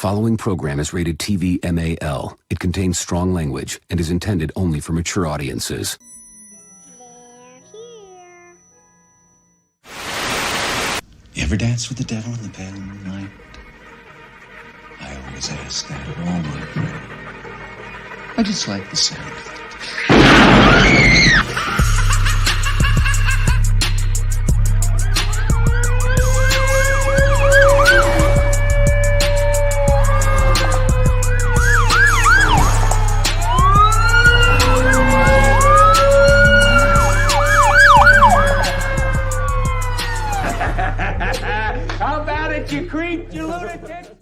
following program is rated TV MAL. It contains strong language and is intended only for mature audiences. You ever dance with the devil in the pale moonlight? I always ask that of all my prey. I just like the sound of it. How about it, you creep, you lunatic?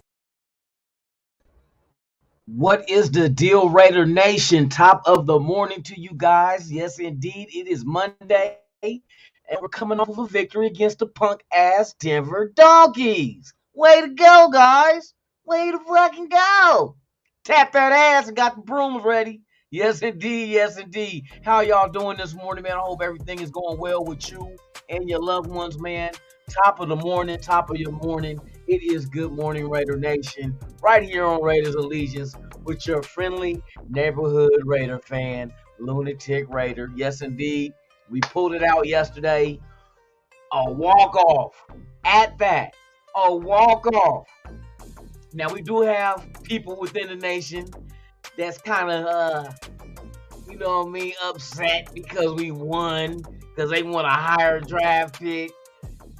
What is the deal, Raider Nation? Top of the morning to you guys. Yes, indeed, it is Monday, and we're coming off of a victory against the punk-ass Denver Donkeys. Way to go, guys. Way to fucking go. Tap that ass and got the brooms ready. Yes, indeed. Yes, indeed. How y'all doing this morning, man? I hope everything is going well with you and your loved ones, man. Top of the morning, top of your morning. It is Good Morning Raider Nation, right here on Raiders Allegiance with your friendly neighborhood Raider fan, Lunatic Raider. Yes, indeed. We pulled it out yesterday. A walk-off. At that. A walk-off. Now, we do have people within the nation that's kind of, you know what I mean, upset because we won, because they want a higher draft pick.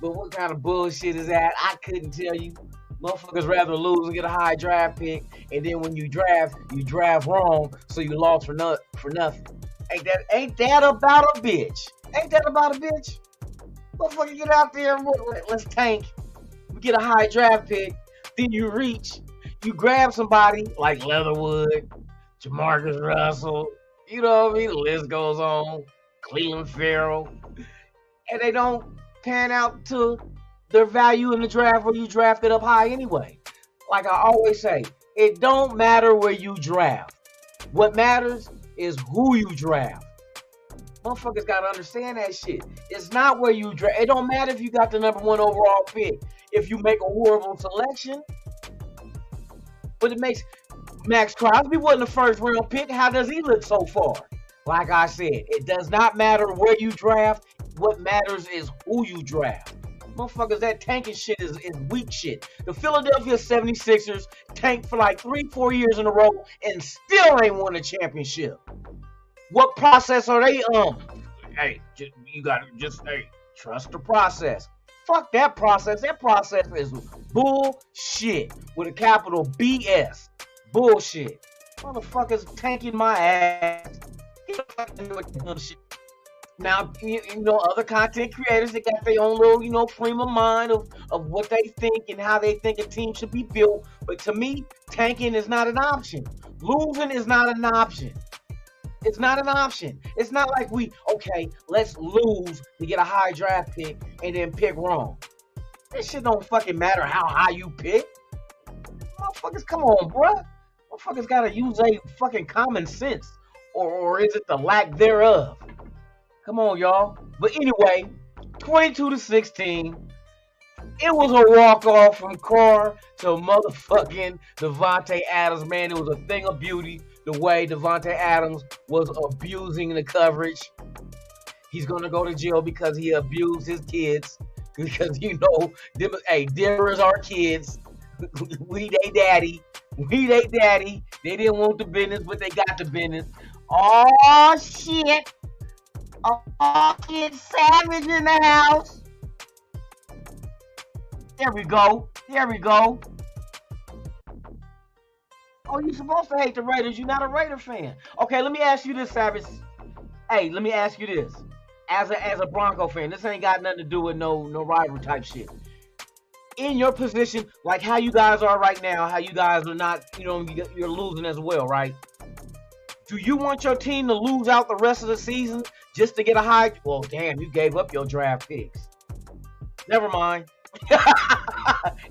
But what kind of bullshit is that? I couldn't tell you. Motherfuckers rather lose and get a high draft pick, and then when you draft wrong, so you lost for nothing. Ain't that about a bitch? Ain't that about a bitch? Motherfucker, get out there and let's tank. We get a high draft pick, then you grab somebody like Leatherwood, Jamarcus Russell, you know what I mean? The list goes on. Cleveland Farrell, and they don't pan out to their value in the draft where you drafted up high anyway. Like I always say, it don't matter where you draft. What matters is who you draft. Motherfuckers gotta understand that shit. It's not where you draft. It don't matter if you got the number 1 overall pick. If you make a horrible selection, but it makes Max Crosby wasn't the first round pick. How does he look so far? Like I said, it does not matter where you draft. What matters is who you draft. Motherfuckers, that tanking shit is weak shit. The Philadelphia 76ers tanked for like 3-4 years in a row and still ain't won a championship. What process are they on? Hey, you gotta trust the process. Fuck that process. That process is bullshit with a capital BS. Bullshit. Motherfuckers tanking my ass. Now, you know, other content creators, they got their own little, you know, frame of mind of what they think and how they think a team should be built. But to me, tanking is not an option. Losing is not an option. It's not an option. It's not like let's lose to get a high draft pick and then pick wrong. This shit don't fucking matter how high you pick. Motherfuckers, come on, bruh. Motherfuckers gotta use a fucking common sense. Or is it the lack thereof? Come on, y'all. But anyway, 22-16. It was a walk-off from Carr to motherfucking Davante Adams. Man, it was a thing of beauty the way Davante Adams was abusing the coverage. He's going to go to jail because he abused his kids. Because, you know, Denver is our kids. We they daddy. We they daddy. They didn't want the business, but they got the business. Oh, shit. Oh, Kid Savage in the house. There we go. There we go. Oh, you're supposed to hate the Raiders. You're not a Raider fan. Okay, let me ask you this, Savage. Hey, let me ask you this. As a Bronco fan, this ain't got nothing to do with no rivalry type shit. In your position, like how you guys are right now, how you guys are not, you know, you're losing as well, right? Do you want your team to lose out the rest of the season just to get a high? Well, damn, you gave up your draft picks. Never mind.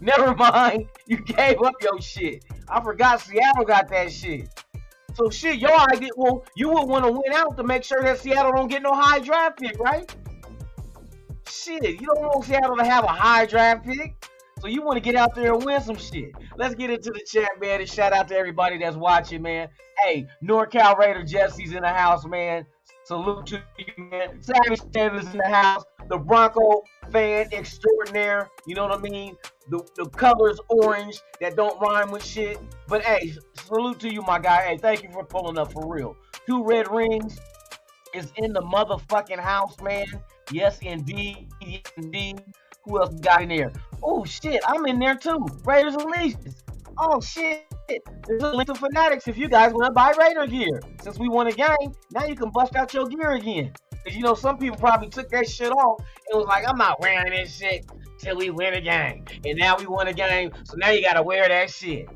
Never mind. You gave up your shit. I forgot Seattle got that shit. So shit, your idea, well, you would want to win out to make sure that Seattle don't get no high draft pick, right? Shit, you don't want Seattle to have a high draft pick. So you want to get out there and win some shit. Let's get into the chat, man, and shout out to everybody that's watching, man. Hey, NorCal Raider Jesse's in the house, man. Salute to you, man. Savage Taylor's in the house. The Bronco fan extraordinaire. You know what I mean? The colors orange that don't rhyme with shit. But hey, salute to you, my guy. Hey, thank you for pulling up for real. 2 Red Rings is in the motherfucking house, man. Yes, indeed. Yes, indeed. Who else got in there? Oh, shit. I'm in there, too. Raiders Allegiance. Oh, shit. There's a link to Fanatics if you guys want to buy Raider gear. Since we won a game, now you can bust out your gear again. Because, you know, some people probably took that shit off and was like, I'm not wearing this shit till we win a game. And now we won a game, so now you got to wear that shit.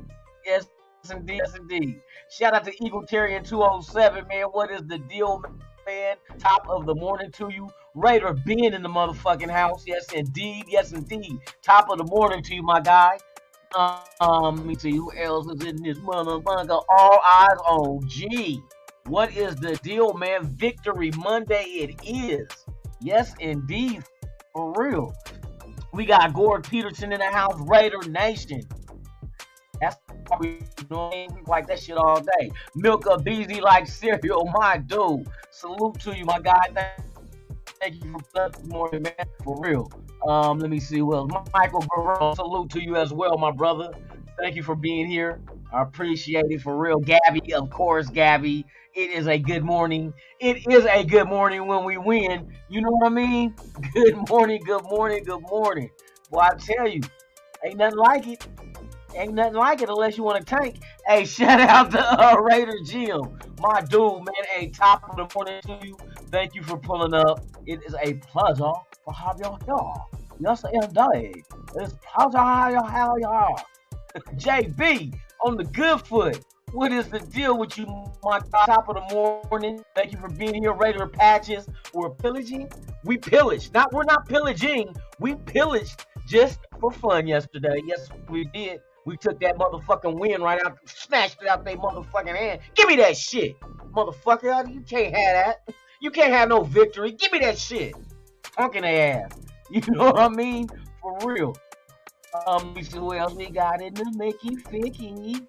Yes, indeed. Yes, indeed. Shout out to Eagletarian 207, man. What is the deal, man? Top of the morning to you. Raider being in the motherfucking house. Yes, indeed. Yes, indeed. Top of the morning to you, my guy. Let me see who else is in this motherfucker. All eyes on G. What is the deal, man? Victory Monday it is. Yes, indeed. For real. We got Ggod Peterson in the house. Raider Nation. That's we like that shit all day. Milk a beezy like cereal, my dude. Salute to you, my guy. Thank you for this morning, man. For real. Let me see who else. Michael Guerrero, salute to you as well, my brother. Thank you for being here. I appreciate it for real. Gabby, of course, Gabby. It is a good morning. It is a good morning when we win. You know what I mean? Good morning, good morning, good morning. Well, I tell you, ain't nothing like it. Ain't nothing like it unless you want to tank. Hey, shout out to Raider Jim. My dude, man. Hey, top of the morning to you. Thank you for pulling up. It is a pleasure to have you here. Yes, indeed. It's a pleasure to have you here. JB on the good foot. What is the deal with you, my top of the morning? Thank you for being here, Raider Patches. We're pillaging. We pillaged. We're not pillaging. We pillaged just for fun yesterday. Yes, we did. We took that motherfucking win right out, snatched it out their motherfucking hand. Give me that shit, motherfucker. You can't have that. You can't have no victory. Give me that shit. Punking their ass. You know what I mean? For real. Let me see who else we got in the Mickey Ficky.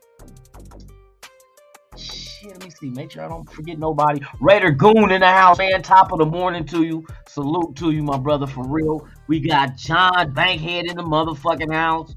Shit, let me see. Make sure I don't forget nobody. Raider Goon in the house, man. Top of the morning to you. Salute to you, my brother, for real. We got John Bankhead in the motherfucking house.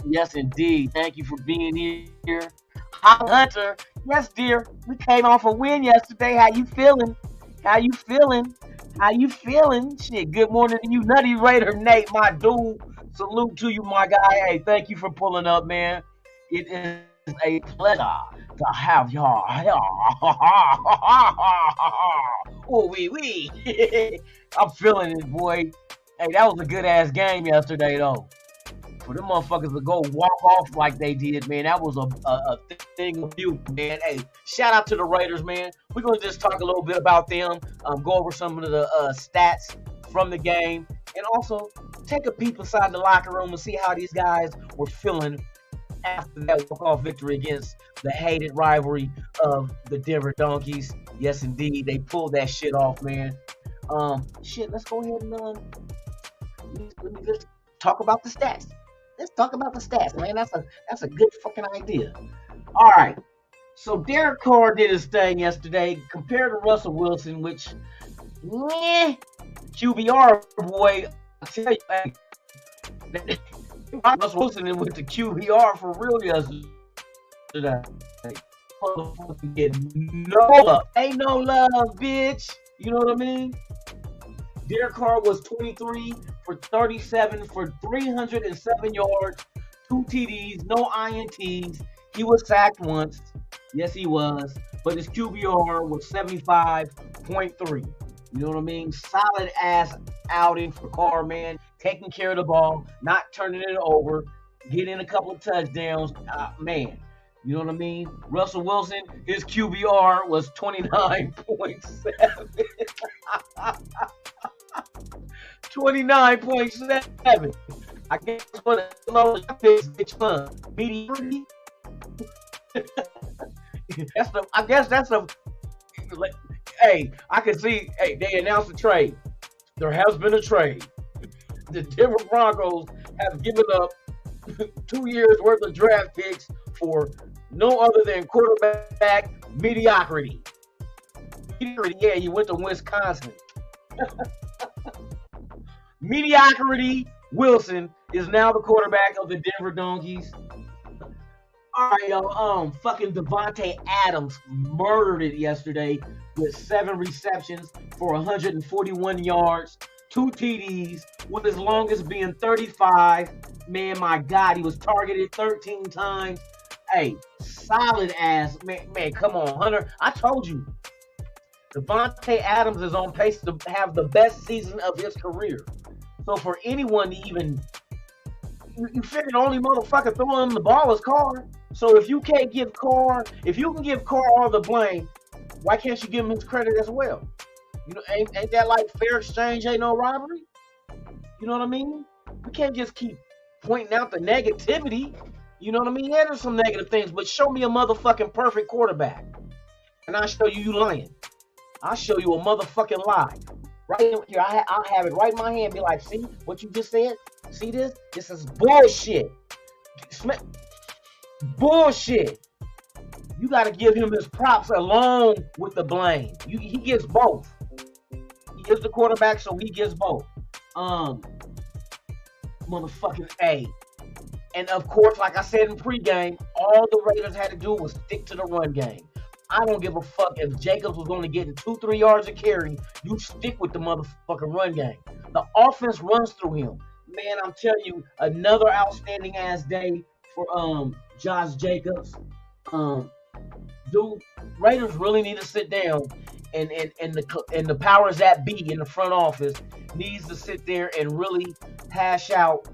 Yes, indeed. Thank you for being here. Hunter. Yes, dear. We came off a win yesterday. How you feeling? How you feeling? How you feeling? Shit, good morning to you, Nutty Raider Nate, my dude. Salute to you, my guy. Hey, thank you for pulling up, man. It is a pleasure to have y'all. Oh, wee. I'm feeling it, boy. Hey, that was a good-ass game yesterday, though. For them motherfuckers to go walk off like they did, man, that was a thing of beauty, man. Hey, shout out to the Raiders, man. We're going to just talk a little bit about them, go over some of the stats from the game, and also take a peep inside the locker room and see how these guys were feeling after that walk-off victory against the hated rivalry of the Denver Donkeys. Yes, indeed, they pulled that shit off, man. Shit, let's go ahead and let me just talk about the stats. Let's talk about the stats, man. That's a good fucking idea. All right. So Derek Carr did his thing yesterday compared to Russell Wilson, which, QBR, boy, I tell you, hey, Russell Wilson went to QBR for real yesterday. Get no love. Ain't no love, bitch. You know what I mean? Derek Carr was 23 for 37 for 307 yards, 2 TDs, no INTs. He was sacked once. Yes, he was. But his QBR was 75.3. You know what I mean? Solid ass outing for Carr, man. Taking care of the ball, not turning it over, getting a couple of touchdowns. Man, you know what I mean? Russell Wilson, his QBR was 29.7. 29.7. I guess what bitch fun. Mediocre. Hey, I can see. Hey, they announced a trade. There has been a trade. The Denver Broncos have given up 2 years worth of draft picks for no other than quarterback mediocrity. Yeah, he went to Wisconsin. Mediocrity Wilson is now the quarterback of the Denver Donkeys. All right, yo, fucking Devontae Adams murdered it yesterday with 7 receptions for 141 yards, 2 TDs, with his longest being 35. Man, my God, he was targeted 13 times. Hey, solid ass, man, come on, Hunter. I told you, Devontae Adams is on pace to have the best season of his career. So for anyone to even, you figure the only motherfucker throwing him the ball is Carr. So if you can't give Carr, if you can give Carr all the blame, why can't you give him his credit as well? You know, ain't that like fair exchange? Ain't no robbery. You know what I mean? We can't just keep pointing out the negativity. You know what I mean? Yeah, there's some negative things, but show me a motherfucking perfect quarterback, and I'll show you lying. I'll show you a motherfucking lie. Right here, I'll have it right in my hand. Be like, see what you just said? See this? This is bullshit. Bullshit. You got to give him his props along with the blame. He gets both. He gives the quarterback, so he gets both. Motherfucking A. And of course, like I said in pregame, all the Raiders had to do was stick to the run game. I don't give a fuck if Jacobs was only getting 2-3 yards of carry. You stick with the motherfucking run game. The offense runs through him. Man, I'm telling you, another outstanding ass day for Josh Jacobs. Dude, Raiders really need to sit down, and the powers that be in the front office needs to sit there and really hash out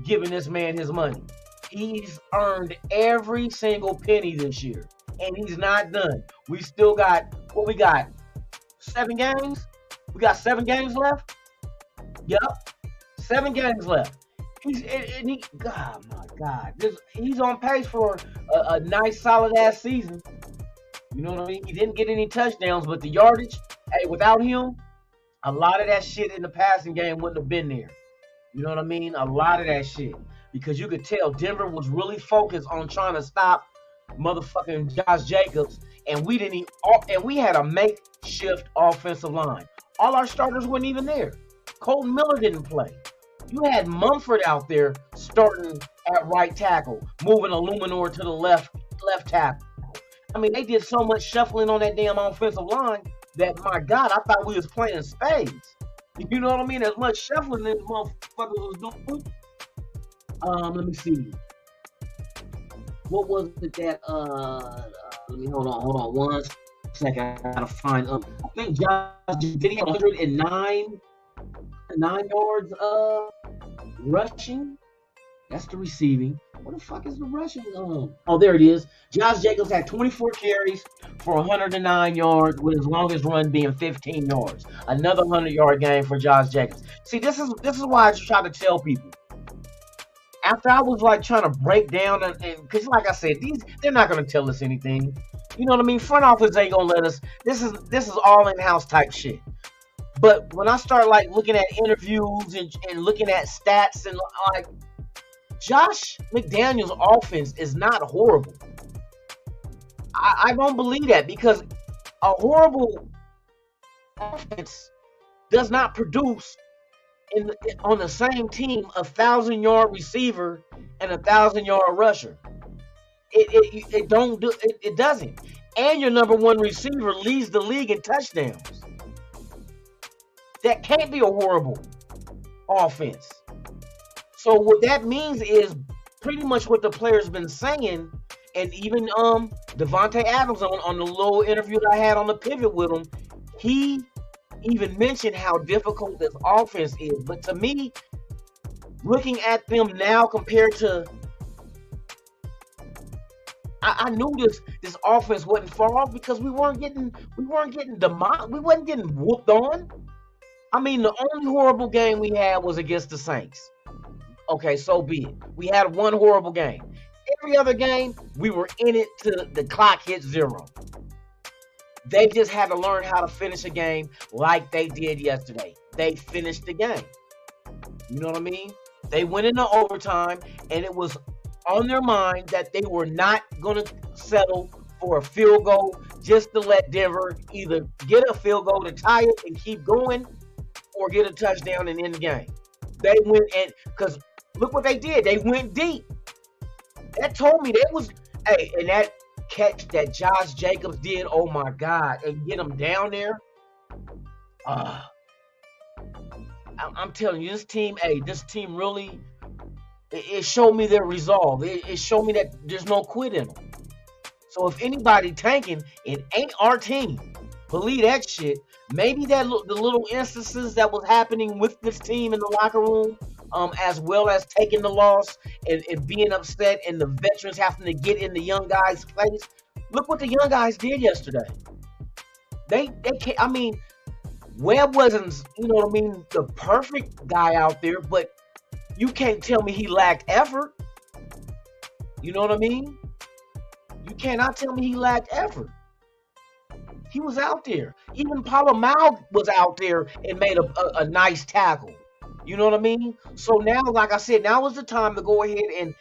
giving this man his money. He's earned every single penny this year, and he's not done. We still got, what we got, 7 games? We got 7 games left? Yep, 7 games left. God, my God, he's on pace for a nice, solid-ass season. You know what I mean? He didn't get any touchdowns, but the yardage, hey, without him, a lot of that shit in the passing game wouldn't have been there. You know what I mean? A lot of that shit. Because you could tell Denver was really focused on trying to stop motherfucking Josh Jacobs, and we had a makeshift offensive line. All our starters weren't even there. Colton Miller didn't play. You had Mumford out there starting at right tackle, moving Illuminor to the left tackle. I mean, they did so much shuffling on that damn offensive line that, my God, I thought we was playing spades. You know what I mean? As much shuffling as motherfuckers was doing. Let me see. What was it that, let me hold on one second. I gotta find, I think Josh did he have 109 yards rushing? That's the receiving. What the fuck is the rushing? Oh, there it is. Josh Jacobs had 24 carries for 109 yards, with his longest run being 15 yards. Another 100-yard game for Josh Jacobs. See, this is why I try to tell people. After I was like trying to break down, and because like I said, they're not going to tell us anything. You know what I mean? Front office ain't going to let us. This is all in-house type shit. But when I start like looking at interviews and looking at stats and like, Josh McDaniels' offense is not horrible. I don't believe that, because a horrible offense does not produce on the same team a 1,000-yard receiver and a 1,000-yard rusher. It doesn't. And your number one receiver leads the league in touchdowns. That can't be a horrible offense. So what that means is pretty much what the player's been saying, and even Devontae Adams on the little interview that I had on the pivot with him, he even mentioned how difficult this offense is. But to me, looking at them now compared to, I knew this offense wasn't far off, because we weren't getting demolished. We wasn't getting whooped on. I mean, the only horrible game we had was against the Saints. Okay, so be it. We had one horrible game. Every other game, we were in it till the clock hit 0. They just had to learn how to finish a game like they did yesterday. They finished the game. You know what I mean? They went into overtime, and it was on their mind that they were not going to settle for a field goal just to let Denver either get a field goal to tie it and keep going or get a touchdown and end the game. They went, and because look what they did. They went deep. That told me that was, hey, and that catch that Josh Jacobs did, oh my God, and get him down there. I'm telling you, this team really, it showed me their resolve. It showed me that there's no quit in them. So if anybody tanking, it ain't our team. Believe that shit. Maybe the little instances that was happening with this team in the locker room, as well as taking the loss and being upset, and the veterans having to get in the young guys' place. Look what the young guys did yesterday. They can't. I mean, Webb wasn't, the perfect guy out there, but you can't tell me he lacked effort. You know what I mean? You cannot tell me he lacked effort. He was out there. Even Palomar was out there and made a nice tackle. You know what I mean? So now, like I said, now is the time to go ahead and,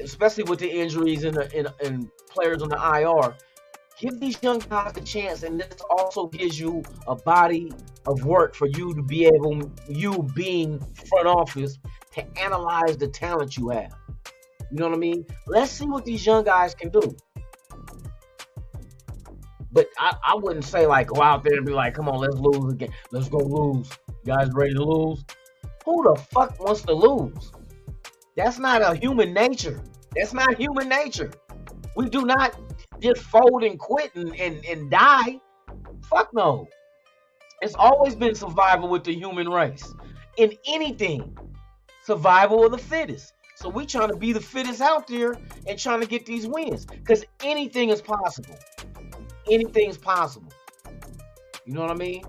especially with the injuries and players on the IR, give these young guys a chance, and this also gives you a body of work for you to be able, you being front office, to analyze the talent you have. You know what I mean? Let's see what these young guys can do. But I wouldn't say, like, go out there and be like, come on, let's lose again. Let's go lose. You guys ready to lose? Who the fuck wants to lose? That's not a human nature. That's not human nature. We do not just fold and quit and die. Fuck no. It's always been survival with the human race. In anything, survival of the fittest. So we trying to be the fittest out there and trying to get these wins. Because anything is possible. Anything's possible. You know what I mean?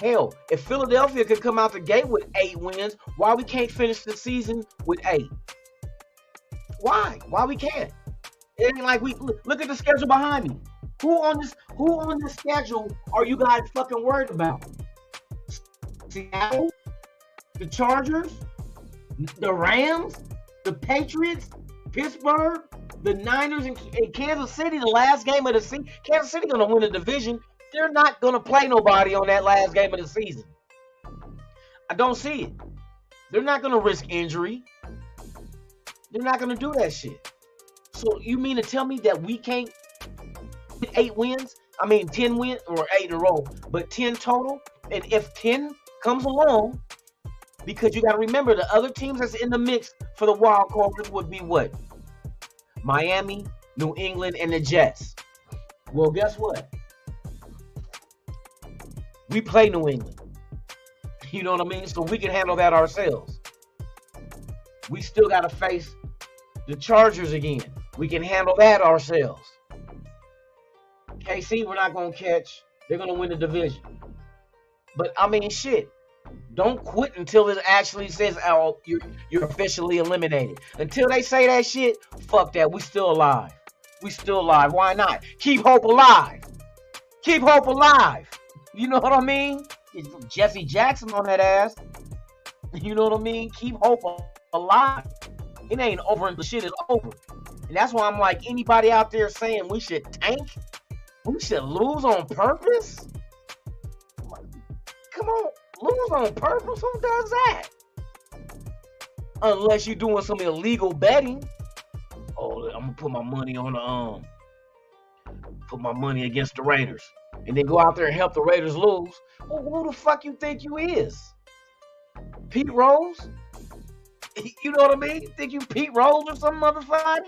Hell, if Philadelphia could come out the gate with 8 wins, why we can't finish the season with 8? Why? Why we can't? It ain't like we look at the schedule behind me. Who on this schedule are you guys fucking worried about? Seattle, the Chargers, the Rams, the Patriots, Pittsburgh, the Niners, and Kansas City. The last game of the season, Kansas City gonna win the division. They're not gonna play nobody on that last game of the season. I don't see it. They're not gonna risk injury. They're not gonna do that shit. So you mean to tell me that we can't get 8 wins? I mean 10 wins, or 8 in a row, but 10 total. And if 10 comes along, because you got to remember the other teams that's in the mix for the wild card would be what? Miami, New England, and the Jets. Well, guess what? We play New England. You know what I mean? So we can handle that ourselves. We still got to face the Chargers again. We can handle that ourselves. KC, we're not going to catch. They're going to win the division. But, I mean, shit. Don't quit until it actually says, oh, you're officially eliminated. Until they say that shit, fuck that. We still alive. We still alive. Why not? Keep hope alive. Keep hope alive. You know what I mean? It's Jesse Jackson on that ass. You know what I mean? Keep hope alive. It ain't over until shit is over. And that's why I'm like, anybody out there saying we should tank? We should lose on purpose? Come on. Lose on purpose? Who does that? Unless you're doing some illegal betting. Oh, I'm gonna put my money on put my money against the Raiders, and then go out there and help the Raiders lose. Well, who the fuck you think you is? Pete Rose? You know what I mean? Think you Pete Rose or some motherfucker?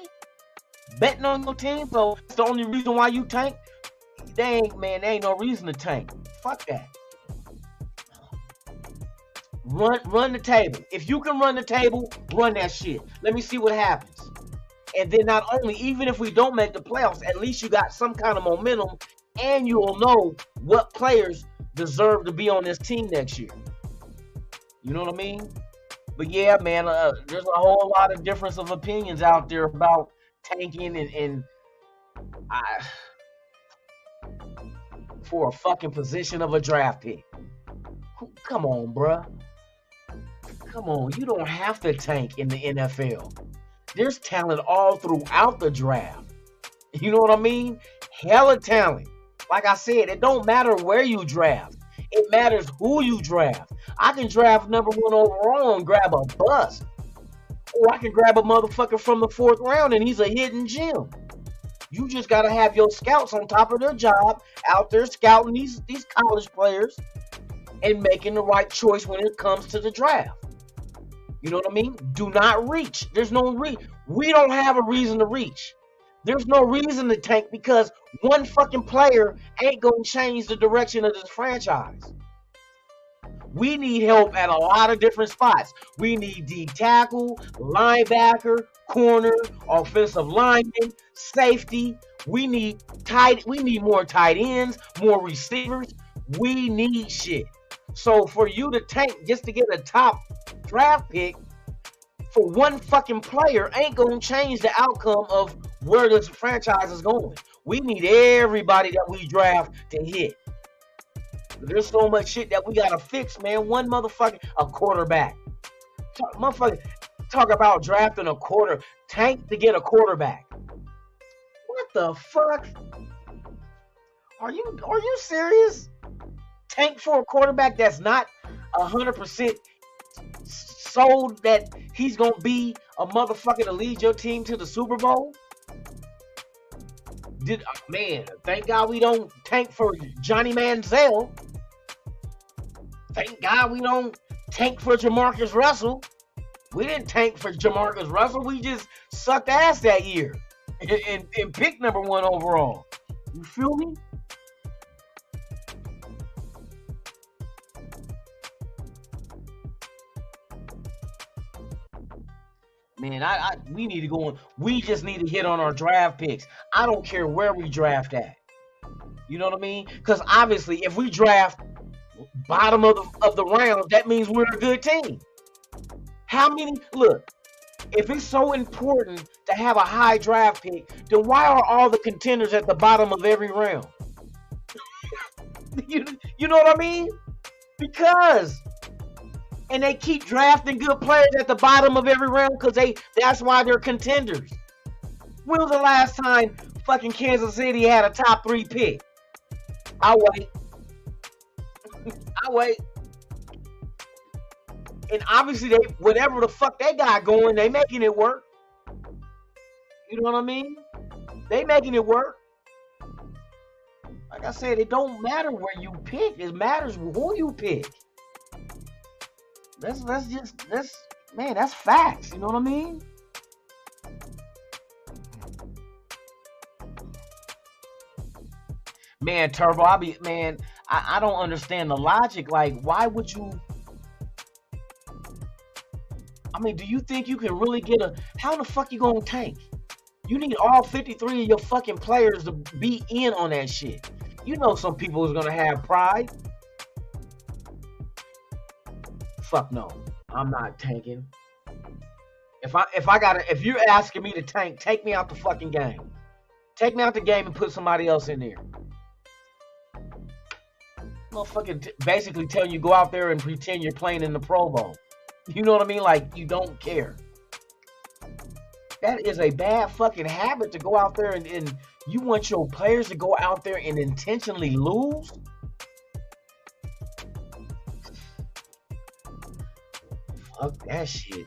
Betting on your team, so that's the only reason why you tank? There ain't no reason to tank. Fuck that. Run the table. If you can run the table, run that shit. Let me see what happens. And then not only, even if we don't make the playoffs, at least you got some kind of momentum, and you'll know what players deserve to be on this team next year. You know what I mean? But yeah, man, there's a whole lot of difference of opinions out there about tanking and for a fucking position of a draft pick. Come on, bruh. Come on, you don't have to tank in the NFL. There's talent all throughout the draft. You know what I mean? Hella talent. Like I said, it don't matter where you draft. It matters who you draft. I can draft number 1 overall and grab a bust. Or I can grab a motherfucker from the 4th round and he's a hidden gem. You just got to have your scouts on top of their job out there scouting these college players and making the right choice when it comes to the draft. You know what I mean? Do not reach. There's no we don't have a reason to reach. There's no reason to tank because one fucking player ain't going to change the direction of this franchise. We need help at a lot of different spots. We need D tackle, linebacker, corner, offensive lineman, safety. We need more tight ends, more receivers. We need shit. So for you to tank just to get a top draft pick for one fucking player ain't gonna change the outcome of where this franchise is going. We need everybody that we draft to hit. There's so much shit that we gotta fix, man. One motherfucking a quarterback. Talk about drafting a tank to get a quarterback. What the fuck? Are you serious? Tank for a quarterback that's not 100% sold that he's gonna be a motherfucker to lead your team to the Super Bowl? Man, thank God we don't tank for Johnny Manziel. Thank God we don't tank for Jamarcus Russell. We didn't tank for Jamarcus Russell. We just sucked ass that year and picked number 1 overall. You feel me? Man, we need to go on. We just need to hit on our draft picks. I don't care where we draft at. You know what I mean? Because obviously, if we draft bottom of the round, that means we're a good team. Look, if it's so important to have a high draft pick, then why are all the contenders at the bottom of every round? you know what I mean? Because. And they keep drafting good players at the bottom of every round because that's why they're contenders. When was the last time fucking Kansas City had a top 3 pick? I'll wait. And obviously, whatever the fuck they got going, they making it work. You know what I mean? They making it work. Like I said, it don't matter where you pick. It matters who you pick. That's facts. You know what I mean? Man, Turbo, I don't understand the logic. Like, why would you? Do you think you can really how the fuck you gonna tank? You need all 53 of your fucking players to be in on that shit. You know some people is gonna have pride. Fuck no, I'm not tanking. If you're asking me to tank, take me out the fucking game. Take me out the game and put somebody else in there. Motherfucking basically telling you go out there and pretend you're playing in the Pro Bowl. You know what I mean? Like you don't care. That is a bad fucking habit to go out there and you want your players to go out there and intentionally lose. Fuck that shit.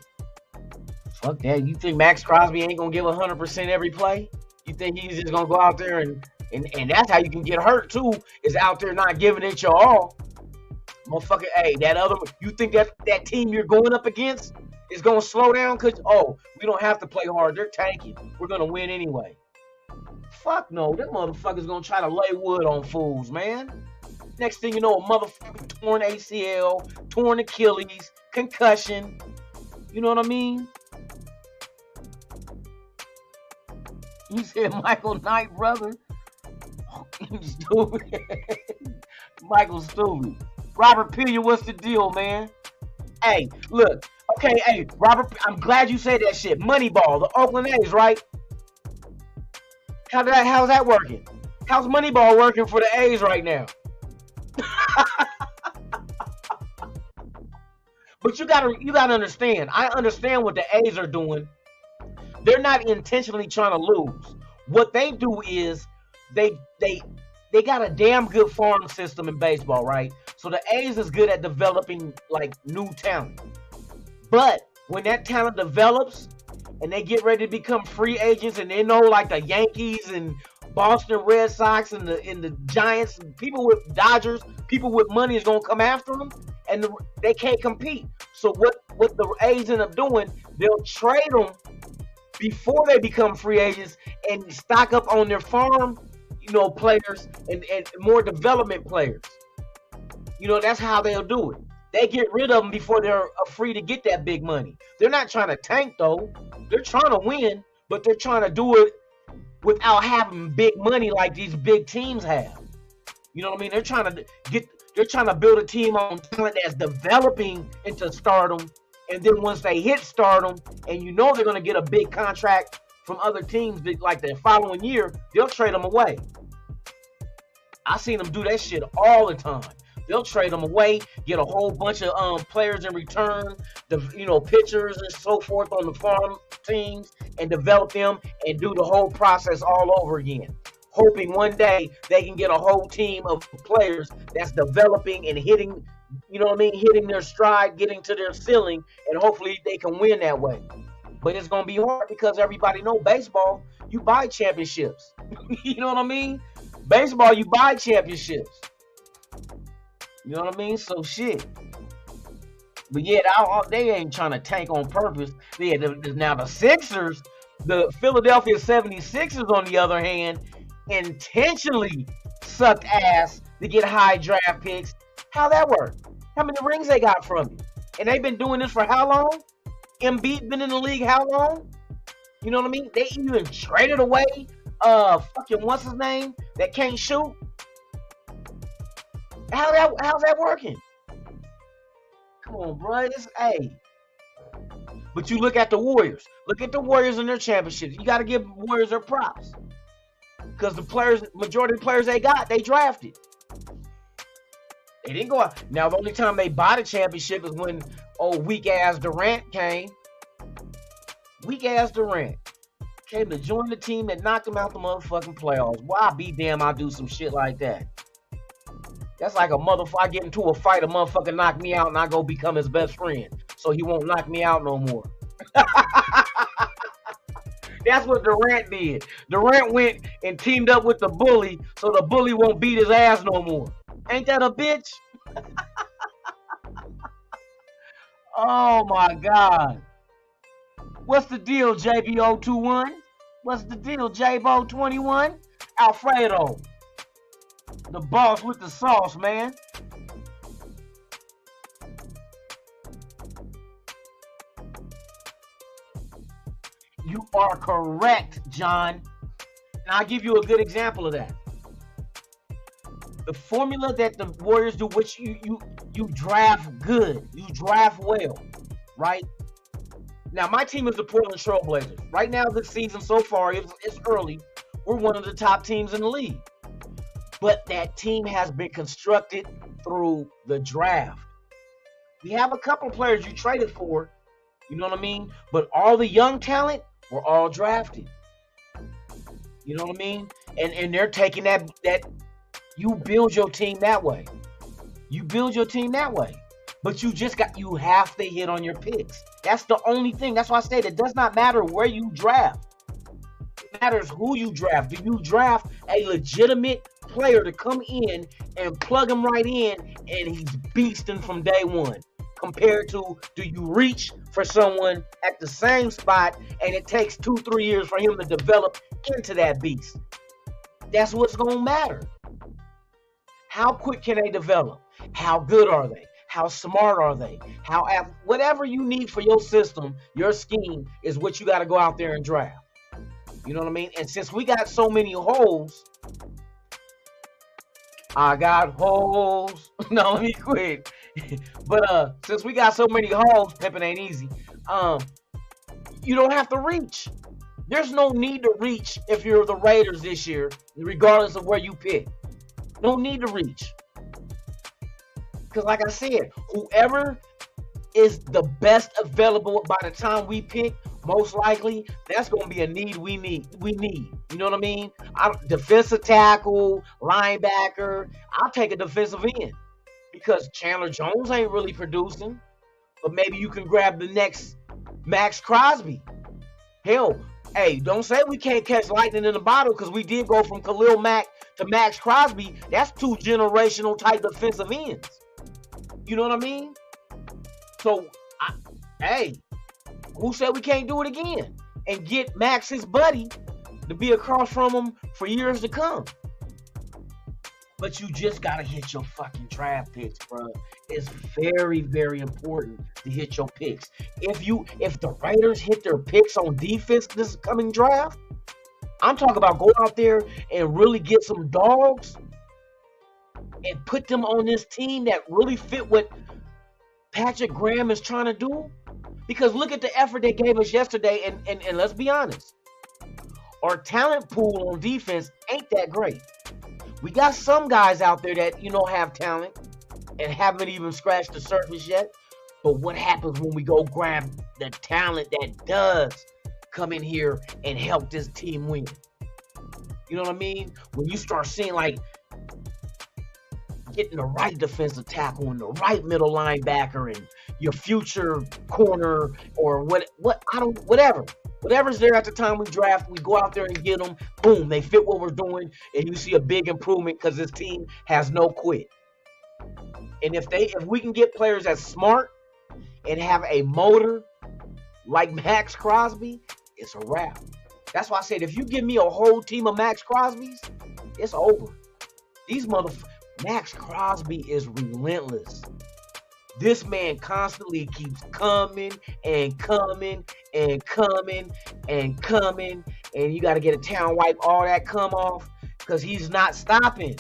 Fuck that. You think Max Crosby ain't gonna give 100% every play? You think he's just gonna go out there and that's how you can get hurt too, is out there not giving it your all. Motherfucker, hey, you think that team you're going up against is gonna slow down because we don't have to play hard, they're tanking. We're gonna win anyway. Fuck no, that motherfucker's gonna try to lay wood on fools, man. Next thing you know, a motherfucker torn ACL, torn Achilles, concussion. You know what I mean? You said Michael Knight, brother. Stupid. Michael stupid. Robert Pillier, what's the deal, man? Hey, look. Okay, hey, Robert, I'm glad you said that shit. Moneyball, the Oakland A's, right? How's that working? How's Moneyball working for the A's right now? But you gotta understand. I understand what the A's are doing. They're not intentionally trying to lose. What they do is they got a damn good farm system in baseball, right? So the A's is good at developing like new talent. But when that talent develops and they get ready to become free agents, and they know like the Yankees and Boston Red Sox and the Giants, and people with Dodgers, people with money is gonna come after them, and they can't compete. So what the A's end up doing, they'll trade them before they become free agents and stock up on their farm, players and more development players. That's how they'll do it. They get rid of them before they're free to get that big money. They're not trying to tank though. They're trying to win, but they're trying to do it without having big money like these big teams have. You know what I mean? They're trying to build a team on talent that's developing into stardom, and then once they hit stardom, and they're going to get a big contract from other teams, like the following year, they'll trade them away. I seen them do that shit all the time. They'll trade them away, get a whole bunch of players in return, pitchers and so forth on the farm teams, and develop them and do the whole process all over again, hoping one day they can get a whole team of players that's developing and hitting, hitting their stride, getting to their ceiling, and hopefully they can win that way. But it's going to be hard because everybody know baseball, you buy championships. You know what I mean? Baseball, you buy championships. You know what I mean? So shit. But yeah, they ain't trying to tank on purpose. Yeah, now the Sixers, the Philadelphia 76ers, on the other hand, intentionally sucked ass to get high draft picks. How that work? How many rings they got from you? And they've been doing this for how long? Embiid been in the league how long? You know what I mean? They even traded away fucking what's his name that can't shoot. How's that working? Come on, bro. But you look at the Warriors. Look at the Warriors and their championships. You got to give Warriors their props. Because majority of the players they got, they drafted. They didn't go out. Now, the only time they bought a championship is when weak-ass Durant came. Weak-ass Durant came to join the team that knocked him out the motherfucking playoffs. Why be damn I do some shit like that? That's like a motherfucker. I get into a fight, a motherfucker knock me out, and I go become his best friend, so he won't knock me out no more. That's what Durant did. Durant went and teamed up with the bully, so the bully won't beat his ass no more. Ain't that a bitch? Oh my God. What's the deal, JBO21? What's the deal, JBO21? Alfredo. The boss with the sauce, man. You are correct, John. And I'll give you a good example of that. The formula that the Warriors do, which you draft good, you draft well, right? Now, my team is the Portland Trailblazers. Right now, this season so far, it's early. We're one of the top teams in the league. But that team has been constructed through the draft. We have a couple of players you traded for, you know what I mean? But all the young talent were all drafted. You know what I mean? And they're taking that you build your team that way. You build your team that way. But you have to hit on your picks. That's the only thing. That's why I said it does not matter where you draft. It matters who you draft. Do you draft a legitimate player to come in and plug him right in and he's beasting from day one? Compared to, do you reach for someone at the same spot and it takes 2-3 years for him to develop into that beast? That's what's going to matter. How quick can they develop? How good are they? How smart are they? Whatever you need for your system, your scheme is what you got to go out there and draft. You know what I mean? And since we got so many holes, I got holes. No, let me quit. But since we got so many holes, pimping ain't easy. You don't have to reach. There's no need to reach if you're the Raiders this year, regardless of where you pick. No need to reach. Because like I said, whoever is the best available by the time we pick, most likely that's going to be a need we need. You know what I mean? Defensive tackle, linebacker. I'll take a defensive end because Chandler Jones ain't really producing. But maybe you can grab the next Max Crosby. Hell, hey, don't say we can't catch lightning in the bottle because we did go from Khalil Mack to Max Crosby. That's 2 generational type defensive ends. You know what I mean? So, hey, who said we can't do it again? And get Max's buddy to be across from him for years to come. But you just got to hit your fucking draft picks, bro. It's very, very important to hit your picks. If the Raiders hit their picks on defense this coming draft, I'm talking about go out there and really get some dogs and put them on this team that really fit what Patrick Graham is trying to do. Because look at the effort they gave us yesterday, and let's be honest. Our talent pool on defense ain't that great. We got some guys out there that, have talent and haven't even scratched the surface yet. But what happens when we go grab the talent that does come in here and help this team win? You know what I mean? When you start seeing like getting the right defensive tackle and the right middle linebacker and your future corner or whatever's there at the time we draft, we go out there and get them. Boom, they fit what we're doing, and you see a big improvement because this team has no quit. And if we can get players that's smart and have a motor like Max Crosby, it's a wrap. That's why I said if you give me a whole team of Max Crosbys, it's over. Max Crosby is relentless. This man constantly keeps coming and coming and coming and coming, and you got to get a town wipe all that come off because he's not stopping.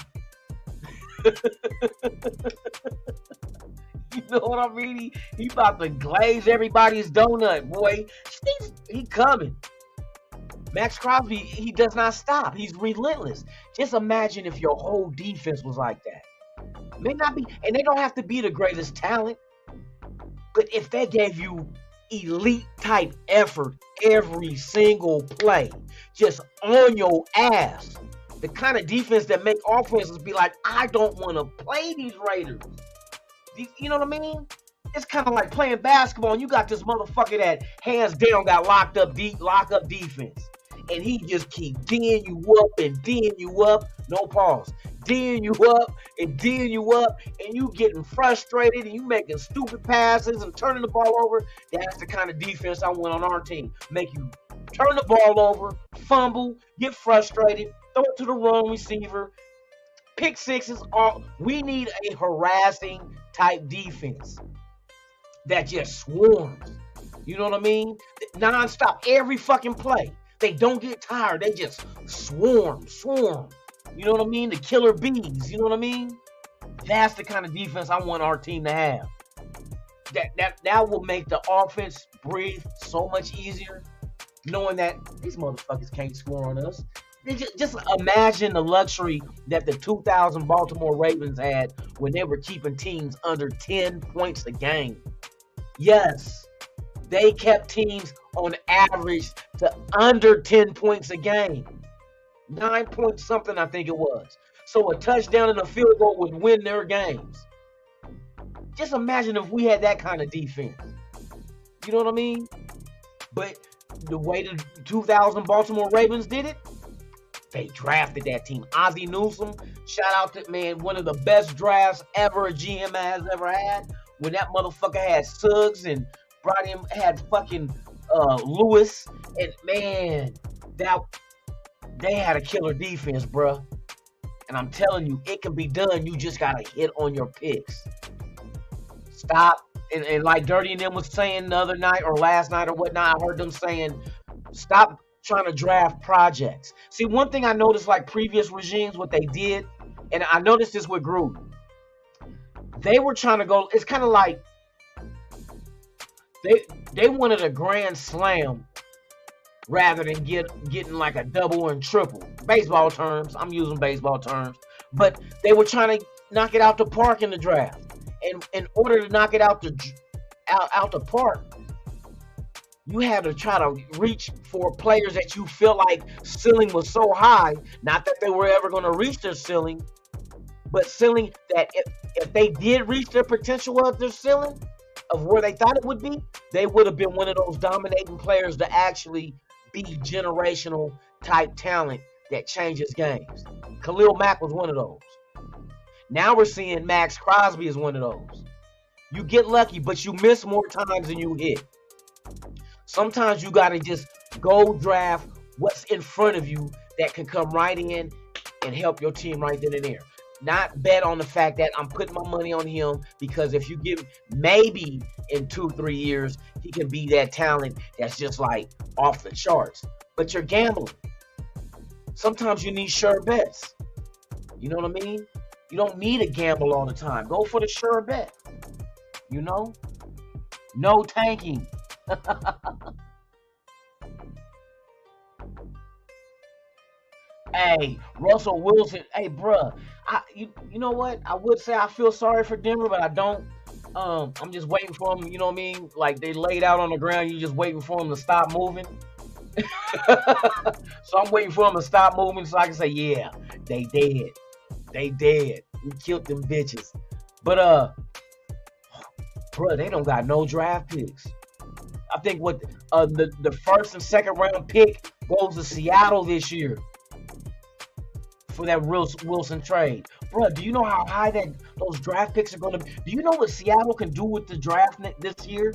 You know what I mean? He about to glaze everybody's donut, boy. He coming. Max Crosby, he does not stop. He's relentless. Just imagine if your whole defense was like that. May not be, and they don't have to be the greatest talent, but if they gave you elite type effort every single play, just on your ass, the kind of defense that make offenses be like, I don't want to play these Raiders. You know what I mean? It's kind of like playing basketball and you got this motherfucker that hands down got locked up defense. And he just keep D'ing you up and D'ing you up, no pause, D'ing you up and D'ing you up, and you getting frustrated and you making stupid passes and turning the ball over. That's the kind of defense I want on our team. Make you turn the ball over, fumble, get frustrated, throw it to the wrong receiver, pick sixes. We need a harassing type defense that just swarms. You know what I mean? Non-stop, every fucking play. They don't get tired. They just swarm. You know what I mean? The killer bees. You know what I mean? That's the kind of defense I want our team to have. That will make the offense breathe so much easier, knowing that these motherfuckers can't score on us. Just imagine the luxury that the 2000 Baltimore Ravens had when they were keeping teams under 10 points a game. Yes, they kept teams on average to under 10 points a game. 9 point something, I think it was. So a touchdown and a field goal would win their games. Just imagine if we had that kind of defense. You know what I mean? But the way the 2000 Baltimore Ravens did it, they drafted that team. Ozzie Newsome, shout out to, man, one of the best drafts ever a GM has ever had. When that motherfucker had Suggs and brought him, had fucking Lewis, and man, they had a killer defense, bruh. And I'm telling you, it can be done. You just gotta hit on your picks. Stop, and like Dirty and them was saying the other night or last night or whatnot, I heard them saying, stop trying to draft projects. See, one thing I noticed, like previous regimes, what they did, and I noticed this with Gruden, they were trying to go, it's kind of like they wanted a grand slam rather than getting like a double and triple. Baseball terms, I'm using baseball terms, but they were trying to knock it out the park in the draft. And in order to knock it out out the park. You had to try to reach for players that you feel like ceiling was so high, not that they were ever going to reach their ceiling, but ceiling that if they did reach their potential of their ceiling, of where they thought it would be, they would have been one of those dominating players to actually be generational type talent that changes games. Khalil Mack was one of those. Now we're seeing Max Crosby as one of those. You get lucky, but you miss more times than you hit. Sometimes you got to just go draft what's in front of you that can come right in and help your team right then and there. Not bet on the fact that I'm putting my money on him, because if you give, maybe in 2-3 years, he can be that talent that's just like off the charts. But you're gambling. Sometimes you need sure bets. You know what I mean? You don't need to gamble all the time. Go for the sure bet. You know? No tanking. Hey, Russell Wilson. Hey, bruh. You know what? I would say I feel sorry for Denver, but I don't. I'm just waiting for them. You know what I mean? Like they laid out on the ground. You just waiting for them to stop moving. So I'm waiting for them to stop moving so I can say, yeah, they dead. They dead. We killed them bitches. But bruh, they don't got no draft picks. I think what the first and second round pick goes to Seattle this year for that Wilson trade. Bruh, do you know how high those draft picks are going to be? Do you know what Seattle can do with the draft this year?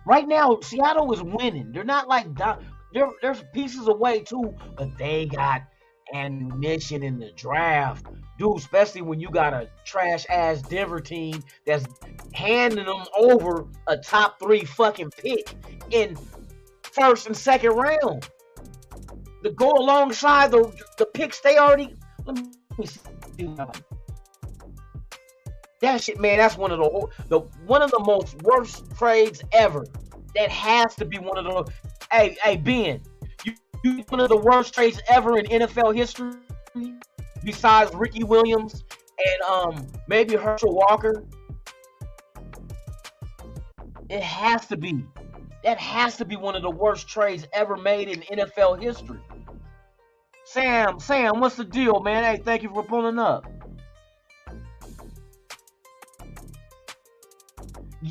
Right now, Seattle is winning. They're not like there's pieces away too, but they got ammunition in the draft. Dude, especially when you got a trash-ass Denver team that's handing them over a top 3 fucking pick in first and second round to go alongside the picks they already. Let me see. That shit, man, that's one of the most worst trades ever. That has to be one of the. Hey, Ben, you one of the worst trades ever in NFL history, besides Ricky Williams and maybe Herschel Walker. It has to be. That has to be one of the worst trades ever made in NFL history. Sam, what's the deal, man? Hey, thank you for pulling up.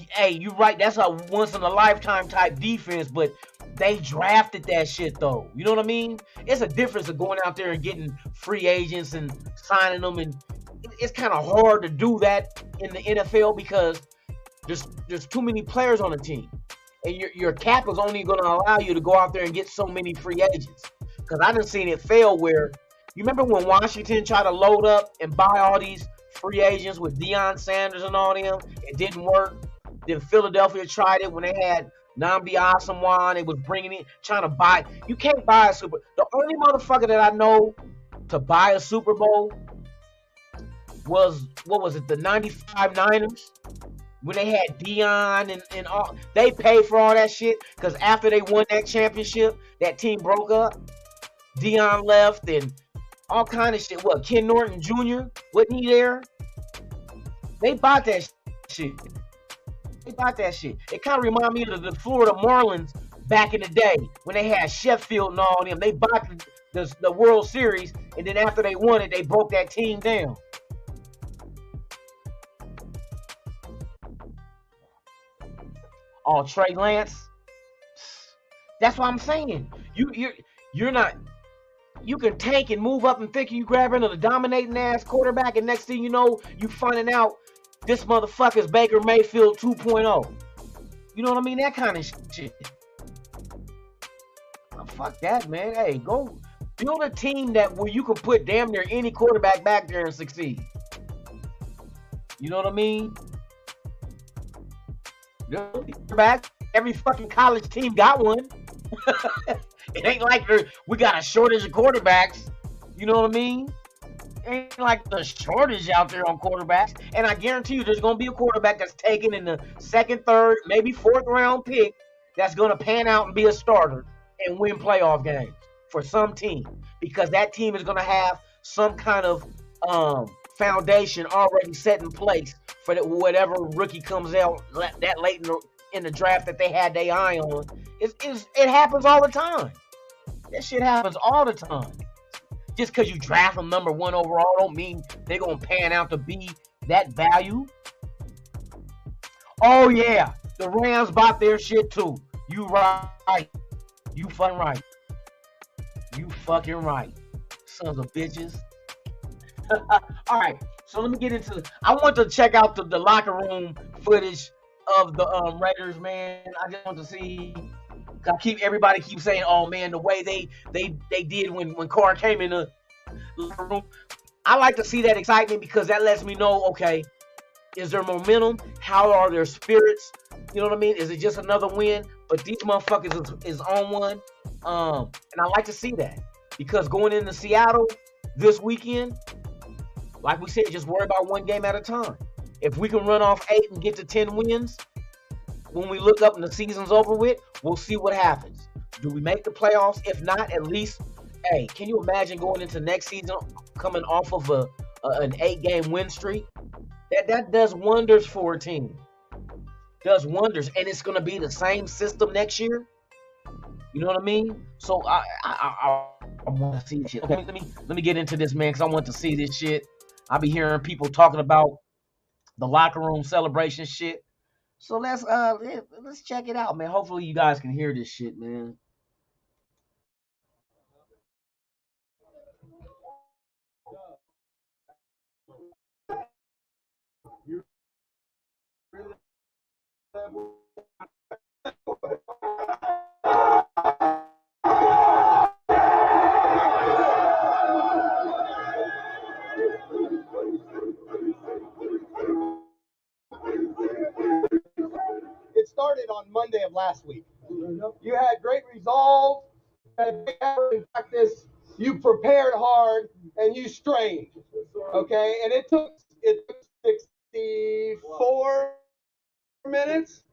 Hey, you right. That's a once-in-a-lifetime type defense, but they drafted that shit, though. You know what I mean? It's a difference of going out there and getting free agents and signing them, and it's kind of hard to do that in the NFL because there's too many players on the team, and your cap is only going to allow you to go out there and get so many free agents. Because I done seen it fail where, you remember when Washington tried to load up and buy all these free agents with Deion Sanders and all them? It didn't work. Then Philadelphia tried it when they had Nnamdi Asomugha. They was bringing it, trying to buy. You can't buy a Super. The only motherfucker that I know to buy a Super Bowl was, what was it, the 95 Niners? When they had Deion and all. They paid for all that shit because after they won that championship, that team broke up. Deion left and all kind of shit. What, Ken Norton Jr., wasn't he there? They bought that shit. They bought that shit. It kind of reminded me of the Florida Marlins back in the day when they had Sheffield and all them. They bought the World Series, and then after they won it, they broke that team down. Oh, Trey Lance. That's what I'm saying. You're not. You can tank and move up and think you grabbing a dominating ass quarterback, and next thing you know, you finding out this motherfucker's Baker Mayfield 2.0. You know what I mean? That kind of shit. Oh, fuck that, man. Hey, go build a team where you can put damn near any quarterback back there and succeed. You know what I mean? Every fucking college team got one. It ain't like we got a shortage of quarterbacks. You know what I mean? It ain't like the shortage out there on quarterbacks. And I guarantee you there's going to be a quarterback that's taken in the second, third, maybe fourth round pick that's going to pan out and be a starter and win playoff games for some team. Because that team is going to have some kind of foundation already set in place for whatever rookie comes out that late in the draft that they had their eye on. It happens all the time. That shit happens all the time. Just because you draft them number 1 overall don't mean they're going to pan out to be that value. Oh, yeah. The Rams bought their shit, too. You right. You fucking right. You fucking right. Sons of bitches. All right. So let me get into I want to check out the locker room footage of the Raiders, man. I just want to see. Everybody keeps saying, "Oh man, the way they did when Carr came in the locker room." I like to see that excitement because that lets me know, okay, is there momentum? How are their spirits? You know what I mean? Is it just another win? But these motherfuckers is on one, and I like to see that because going into Seattle this weekend, like we said, just worry about one game at a time. If we can run off 8 and get to 10 wins, when we look up and the season's over with, we'll see what happens. Do we make the playoffs? If not, at least, hey, can you imagine going into next season coming off of an 8-game win streak? That does wonders for a team. Does wonders, and it's going to be the same system next year. You know what I mean? So I want to see this shit. Okay, let me get into this, man, because I want to see this shit. I be hearing people talking about the locker room celebration shit. So let's check it out, man. Hopefully you guys can hear this shit, man. It started on Monday of last week. You had great resolve, you had great effort in practice, you prepared hard, and you strained. Okay, and it took 64 minutes.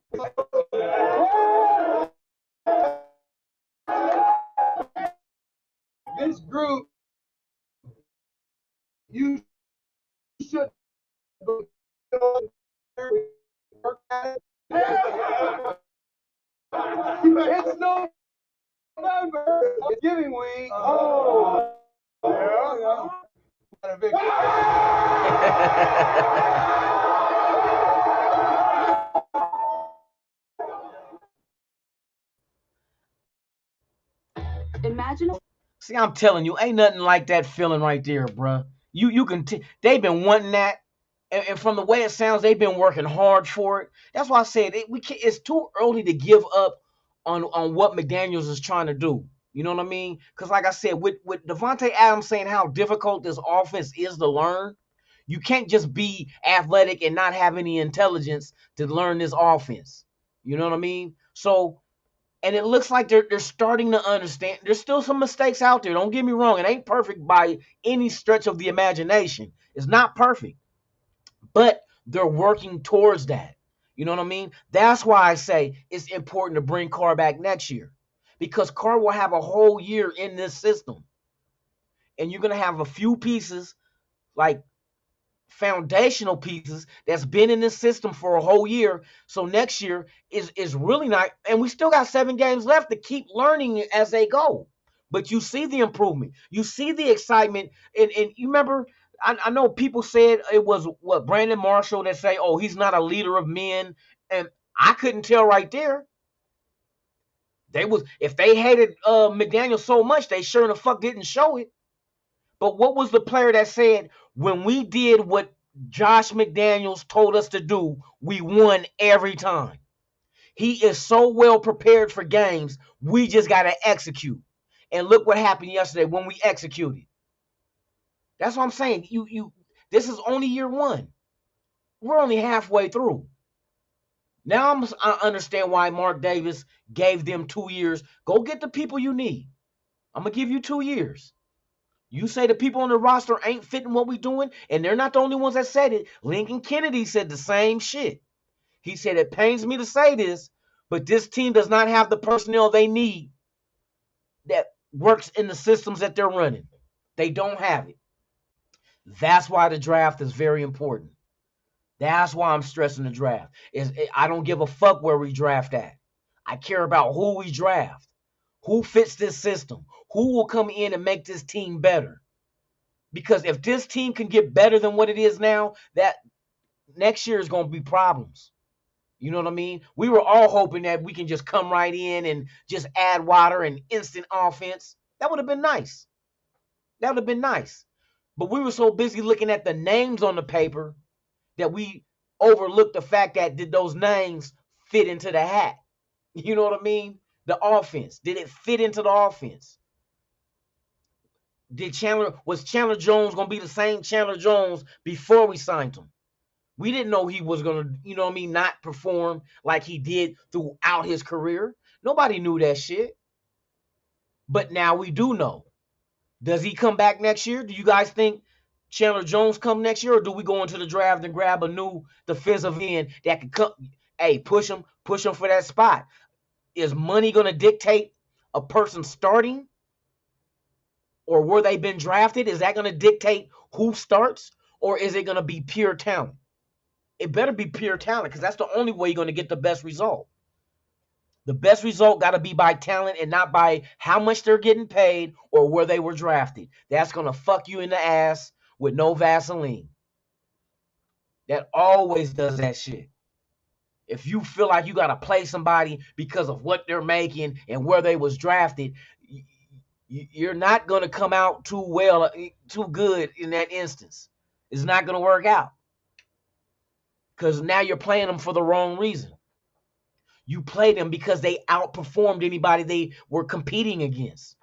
This group, you should work at it. It's November. It's giving week. Oh, yeah. Got a big. Imagine. See, I'm telling you, ain't nothing like that feeling right there, bruh. You can. They've been wanting that, and from the way it sounds, they've been working hard for it. That's why I said it's too early to give up on what McDaniels is trying to do. You know what I mean? Because like I said, with Devontae Adams saying how difficult this offense is to learn, you can't just be athletic and not have any intelligence to learn this offense. You know what I mean? So. And it looks like they're starting to understand. There's still some mistakes out there. Don't get me wrong. It ain't perfect by any stretch of the imagination. It's not perfect. But they're working towards that. You know what I mean? That's why I say it's important to bring Carr back next year. Because Carr will have a whole year in this system. And you're going to have a few pieces, like foundational pieces that's been in this system for a whole year. So next year is really not, and we still got 7 games left to keep learning as they go. But you see the improvement, you see the excitement, and you remember, I know people said it was what Brandon Marshall that say, oh, he's not a leader of men, and I couldn't tell right there. If they hated McDaniel so much, they sure the fuck didn't show it. But what was the player that said, when we did what Josh McDaniels told us to do, we won every time? He is so well prepared for games, we just got to execute. And look what happened yesterday when we executed. That's what I'm saying. This is only year 1. We're only halfway through. Now I understand why Mark Davis gave them 2 years. Go get the people you need. I'm going to give you 2 years. You say the people on the roster ain't fitting what we doing, and they're not the only ones that said it. Lincoln Kennedy said the same shit. He said, it pains me to say this, but this team does not have the personnel they need that works in the systems that they're running. They don't have it. That's why the draft is very important. That's why I'm stressing the draft. I don't give a fuck where we draft at. I care about who we draft. Who fits this system? Who will come in and make this team better? Because if this team can get better than what it is now, that next year is going to be problems. You know what I mean? We were all hoping that we can just come right in and just add water and instant offense. That would have been nice. That would have been nice. But we were so busy looking at the names on the paper that we overlooked the fact that did those names fit into the hat? You know what I mean? The offense. Did it fit into the offense? Was Chandler Jones going to be the same Chandler Jones before we signed him? We didn't know he was going to, you know what I mean, not perform like he did throughout his career. Nobody knew that shit. But now we do know. Does he come back next year? Do you guys think Chandler Jones come next year, or do we go into the draft and grab a new defensive end that can come? Hey, push him for that spot. Is money going to dictate a person starting, or where they've been drafted? Is that going to dictate who starts, or is it going to be pure talent? It better be pure talent, because that's the only way you're going to get the best result. The best result got to be by talent and not by how much they're getting paid or where they were drafted. That's going to fuck you in the ass with no Vaseline. That always does that shit. If you feel like you got to play somebody because of what they're making and where they was drafted, you're not going to come out too good in that instance. It's not going to work out. Because now you're playing them for the wrong reason. You play them because they outperformed anybody they were competing against.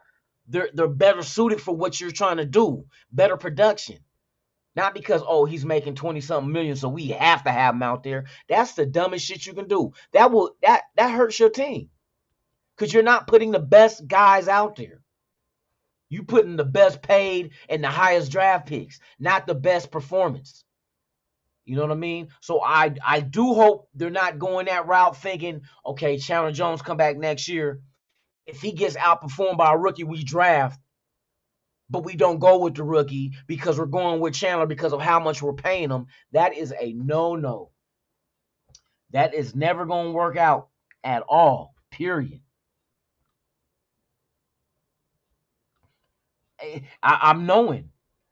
They're better suited for what you're trying to do. Better production. Not because, oh, he's making 20-something million, so we have to have him out there. That's the dumbest shit you can do. That hurts your team. Because you're not putting the best guys out there. You putting the best paid and the highest draft picks, not the best performance. You know what I mean? So I do hope they're not going that route thinking, okay, Chandler Jones come back next year. If he gets outperformed by a rookie we draft, but we don't go with the rookie because we're going with Chandler because of how much we're paying him, that is a no-no. That is never going to work out at all, period. I'm knowing,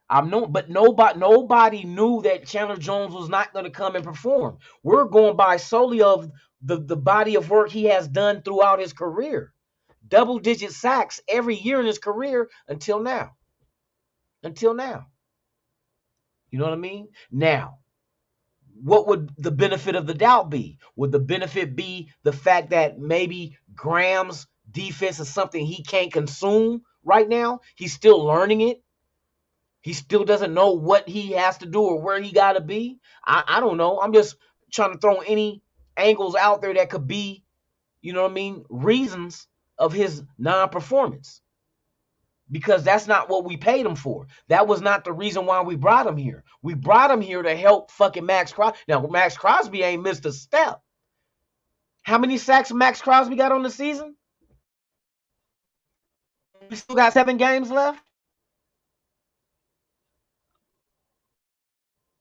but nobody knew that Chandler Jones was not going to come and perform. We're going by solely of the body of work he has done throughout his career. Double-digit sacks every year in his career until now. Until now. You know what I mean? Now, what would the benefit of the doubt be? Would the benefit be the fact that maybe Graham's defense is something he can't consume right now? He's still learning it. He still doesn't know what he has to do or where he got to be. I don't know. I'm just trying to throw any angles out there that could be, you know what I mean, reasons of his non-performance. Because that's not what we paid him for. That was not the reason why we brought him here. We brought him here to help fucking Max Crosby. Now, Max Crosby ain't missed a step. How many sacks Max Crosby got on the season? We still got 7 games left.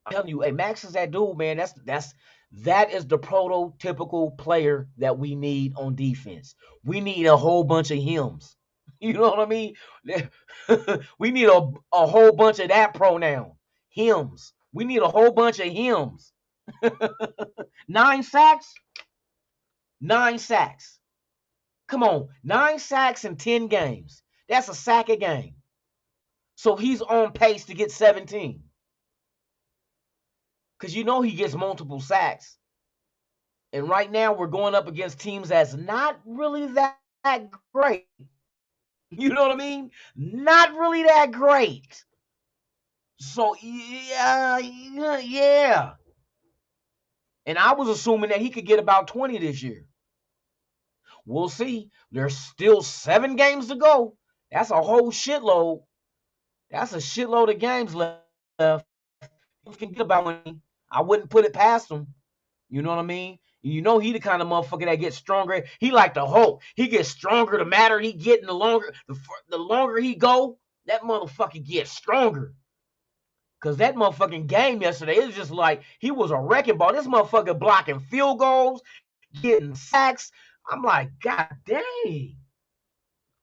I'm telling you, hey, Max is that dude, man. That is the prototypical player that we need on defense. We need a whole bunch of hymns. You know what I mean? We need a whole bunch of that pronoun. Hymns. We need a whole bunch of hymns. 9 sacks? 9 sacks. Come on. 9 sacks in 10 games. That's a sack a game. So he's on pace to get 17. Because you know he gets multiple sacks. And right now we're going up against teams that's not really that great. You know what I mean? Not really that great. So, yeah. And I was assuming that he could get about 20 this year. We'll see. There's still 7 games to go. That's a whole shitload. That's a shitload of games left. You can get about 20. I wouldn't put it past him. You know what I mean? You know he the kind of motherfucker that gets stronger. He like the Hulk. He gets stronger the matter he get, and the longer he go, that motherfucker gets stronger. Because that motherfucking game yesterday, it was just like he was a wrecking ball. This motherfucker blocking field goals, getting sacks. I'm like, God dang.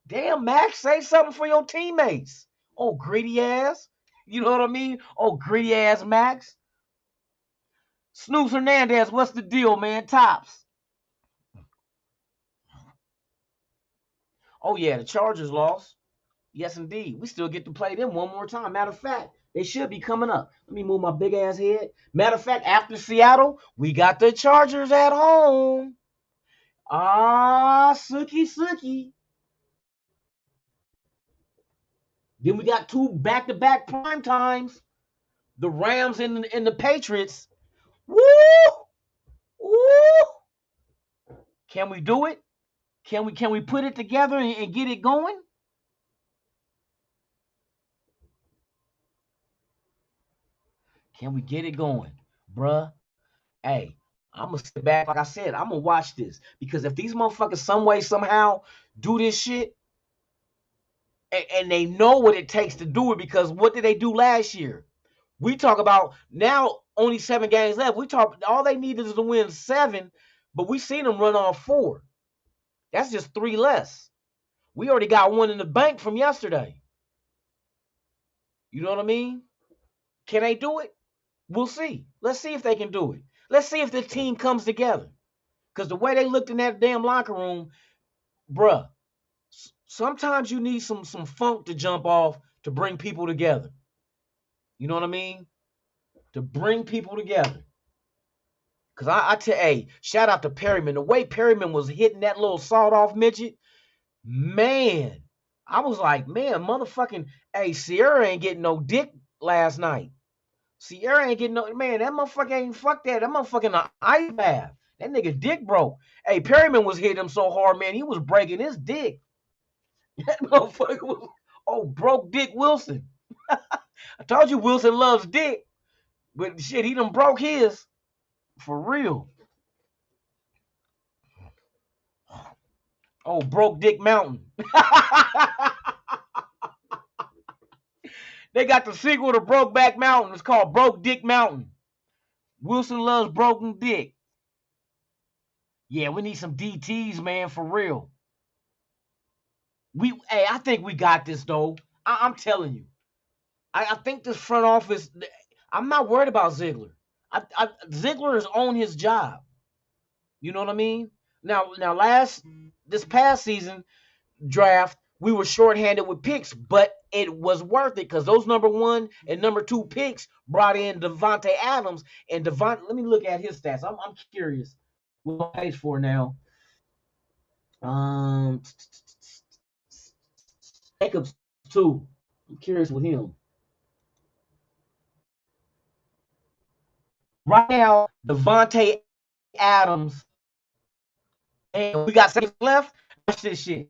Damn, Max, say something for your teammates. Oh, greedy ass. You know what I mean? Oh, greedy ass Max. Snooze Hernandez, what's the deal, man? Tops. Oh, yeah, the Chargers lost. Yes, indeed. We still get to play them one more time. Matter of fact, they should be coming up. Let me move my big ass head. Matter of fact, after Seattle, we got the Chargers at home. Ah, Sookie. Then we got two back-to-back prime times. The Rams and the Patriots. Woo! Woo! Can we do it? Can we put it together and get it going? Can we get it going? Bruh, hey, I'm going to sit back. Like I said, I'm going to watch this. Because if these motherfuckers some way, somehow do this shit, and they know what it takes to do it, because what did they do last year? We talk about now only 7 games left. We talk all they need is to win 7, but we seen them run off 4. That's just 3 less. We already got 1 in the bank from yesterday. You know what I mean? Can they do it? We'll see. Let's see if they can do it. Let's see if the team comes together. Because the way they looked in that damn locker room, bruh, sometimes you need some funk to jump off to bring people together. You know what I mean? To bring people together. Because I tell, hey, shout out to Perryman. The way Perryman was hitting that little sawed-off midget, man, I was like, man, motherfucking, hey, Sierra ain't getting no dick last night. Sierra ain't getting no, man, that motherfucker ain't, fuck that. That motherfucking an ice bath. That nigga dick broke. Hey, Perryman was hitting him so hard, man, he was breaking his dick. That motherfucker was, oh, broke Dick Wilson. I told you Wilson loves dick, but shit, he done broke his. For real. Oh, Broke Dick Mountain. They got the sequel to Brokeback Mountain. It's called Broke Dick Mountain. Wilson loves broken dick. Yeah, we need some DTs, man, for real. Hey, I think we got this though. I'm telling you. I think this front office. I'm not worried about Ziegler. Ziegler is on his job. You know what I mean? Now, this past season draft, we were shorthanded with picks, but it was worth it because those number 1 and number 2 picks brought in Devontae Adams and let me look at his stats. I'm curious. What page for now? Jacobs too. I'm curious with him. Right now, Devontae Adams, and we got 6 left. Watch this shit.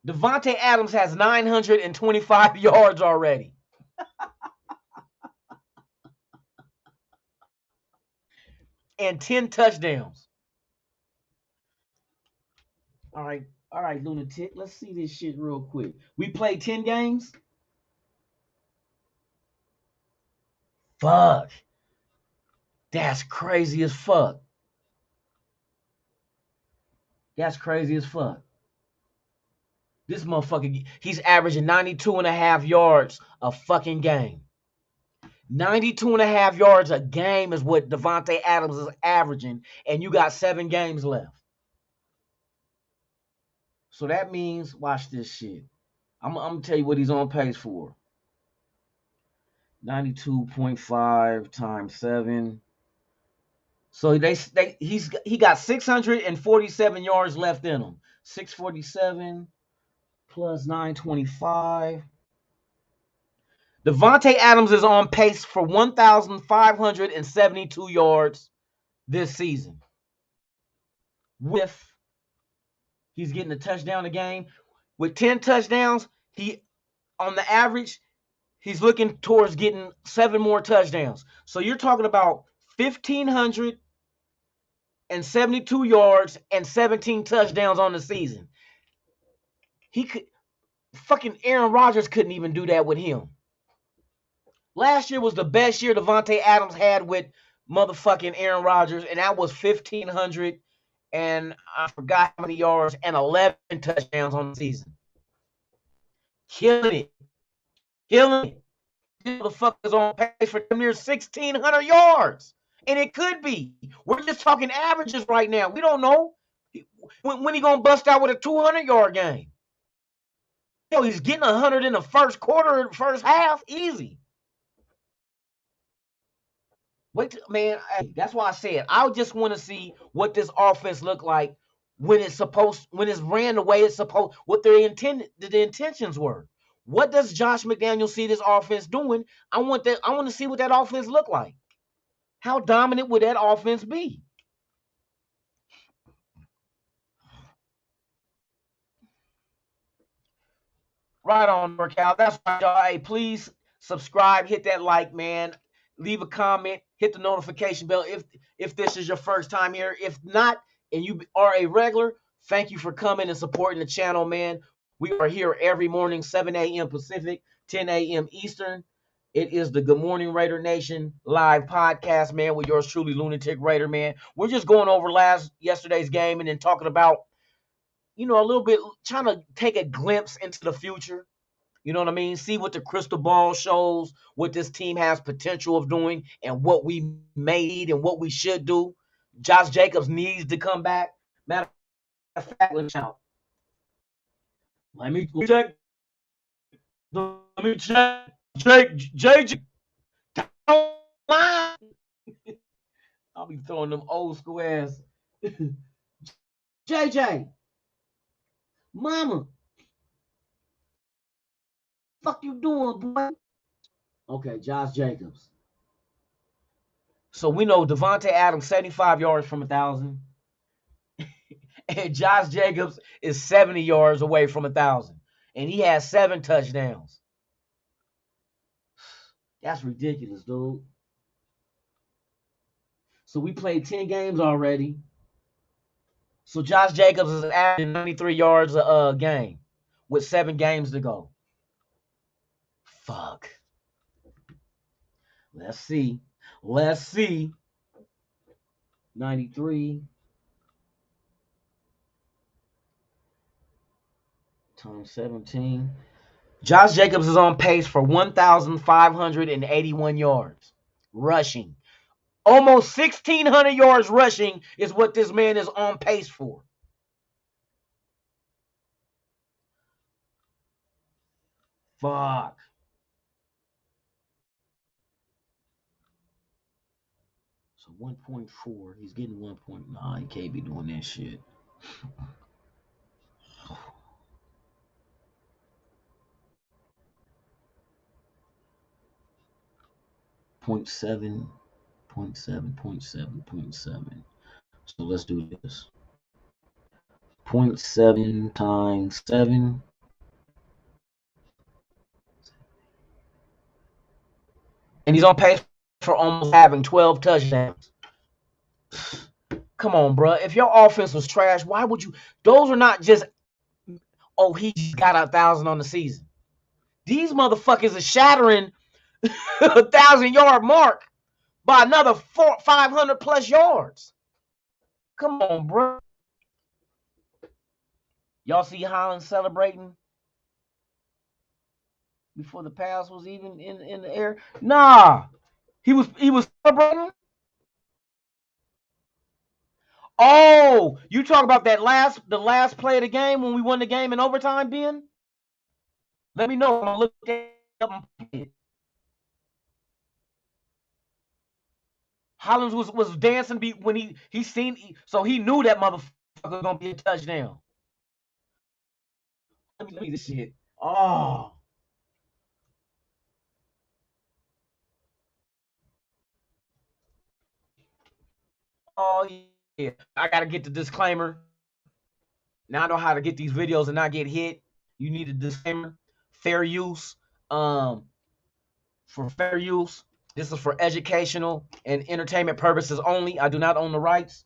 Devontae Adams has 925 yards already. And 10 touchdowns. All right, lunatic. Let's see this shit real quick. We played 10 games. Fuck. That's crazy as fuck. That's crazy as fuck. This motherfucker, he's averaging 92.5 yards a fucking game. 92.5 yards a game is what Devontae Adams is averaging, and you got 7 games left. So that means, watch this shit. I'm gonna tell you what he's on pace for. 92.5 times 7. So he got 647 yards left in him. 647 plus 925. Devontae Adams is on pace for 1,572 yards this season. He's getting a touchdown a game. With 10 touchdowns, on the average, he's looking towards getting 7 more touchdowns. So you're talking about 1,572 yards and 17 touchdowns on the season. Fucking Aaron Rodgers couldn't even do that with him. Last year was the best year Devontae Adams had with motherfucking Aaron Rodgers, and that was 1,500 and I forgot how many yards and 11 touchdowns on the season. Killing it. Killing it. This motherfucker's on pace for near 1,600 yards. And it could be. We're just talking averages right now. We don't know when he gonna bust out with a 200-yard game. Yo, he's getting 100 in the first quarter, first half, easy. Wait, man, that's why I said I just want to see what this offense look like when it's ran the way it's supposed, what the intentions were. What does Josh McDaniel see this offense doing? I want to see what that offense look like. How dominant would that offense be? Right on, Cal. That's right, y'all. Hey, please subscribe, hit that like, man. Leave a comment, hit the notification bell if this is your first time here. If not, and you are a regular, thank you for coming and supporting the channel, man. We are here every morning, 7 a.m. Pacific, 10 a.m. Eastern. It is the Good Morning Raider Nation live podcast, man, with yours truly, Lunatic Raider, man. We're just going over yesterday's game and then talking about, a little bit, trying to take a glimpse into the future. You know what I mean? See what the crystal ball shows, what this team has potential of doing, and what we may need and what we should do. Josh Jacobs needs to come back. Matter of fact, let me check. Let me check. Let me check. JJ. I'll be throwing them old school ass. JJ. Mama. Fuck you doing, boy? Okay, Josh Jacobs. So we know Devontae Adams 75 yards from 1,000. And Josh Jacobs is 70 yards away from 1,000. And he has 7 touchdowns. That's ridiculous, dude. So we played 10 games already. So Josh Jacobs is averaging 93 yards a game with 7 games to go. Fuck. Let's see. 93 times 17. Josh Jacobs is on pace for 1,581 yards rushing. Almost 1,600 yards rushing is what this man is on pace for. Fuck. So 1.4. He's getting 1.9. He can't be doing that shit. 0.7. 0.7. So let's do this. 0.7 times 7. And he's on pace for almost having 12 touchdowns. Come on, bro. If your offense was trash, why would you? Those are not just, oh, he just got 1,000 on the season. These motherfuckers are shattering 1,000-yard mark by another 500 plus yards. Come on, bro. Y'all see Holland celebrating before the pass was even in the air? Nah, he was celebrating. Oh, you talk about the last play of the game when we won the game in overtime, Ben? Let me know. I'm gonna look it up. Hollins was dancing when he seen, so he knew that motherfucker was gonna be a touchdown. Let me this shit. Oh. Oh yeah. I gotta get the disclaimer. Now I know how to get these videos and not get hit. You need a disclaimer. Fair use. For fair use. This is for educational and entertainment purposes only. I do not own the rights.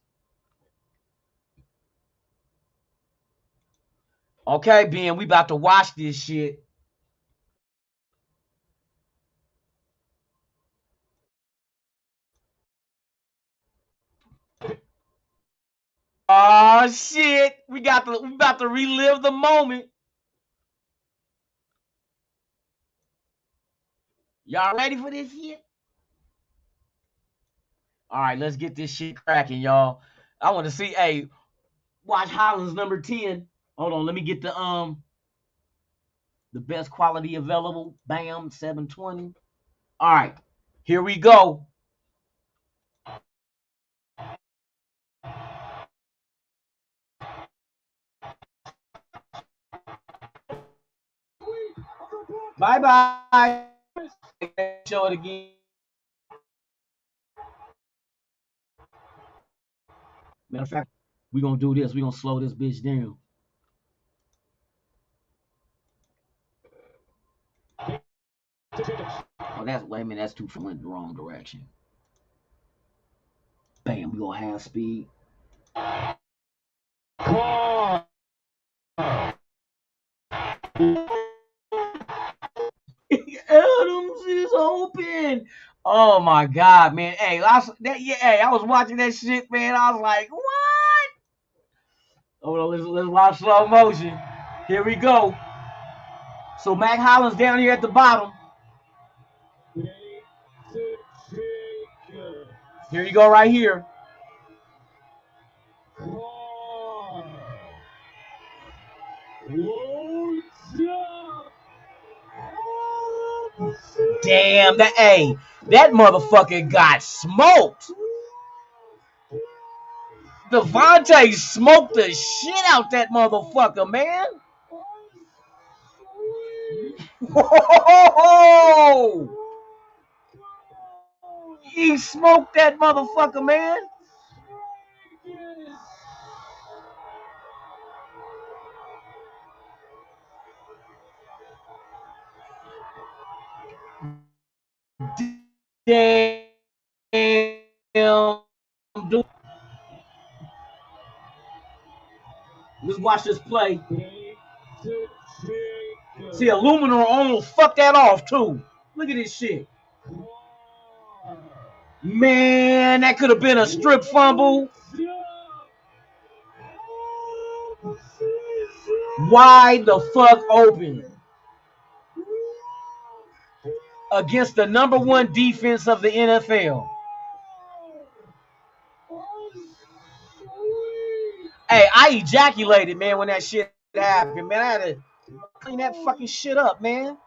Okay, Ben, we about to watch this shit. Oh shit. We about to relive the moment. Y'all ready for this shit? All right, let's get this shit cracking, y'all. I want to see, hey, watch Hollins number 10. Hold on, let me get the best quality available. Bam, 720. All right, here we go. Bye bye. Show it again. Matter of fact, we're gonna do this. We're gonna slow this bitch down. Oh, wait a minute, that's too far in the wrong direction. Bam, we gonna have speed. Adams is open. Oh my god, man. Hey, I was watching that shit, man. I was like, what? Hold on, let's watch slow motion. Here we go. So Mac Hollins down here at the bottom. Here you go, right here. Damn, that motherfucker got smoked. Devontae smoked the shit out that motherfucker, man. Whoa! He smoked that motherfucker, man. Damn. Dude. Let's watch this play. See, Aluminum almost fucked that off, too. Look at this shit. Man, that could have been a strip fumble. Wide the fuck open. Against the number one defense of the NFL. Hey, I ejaculated, man, when that shit happened, man. I had to clean that fucking shit up, man.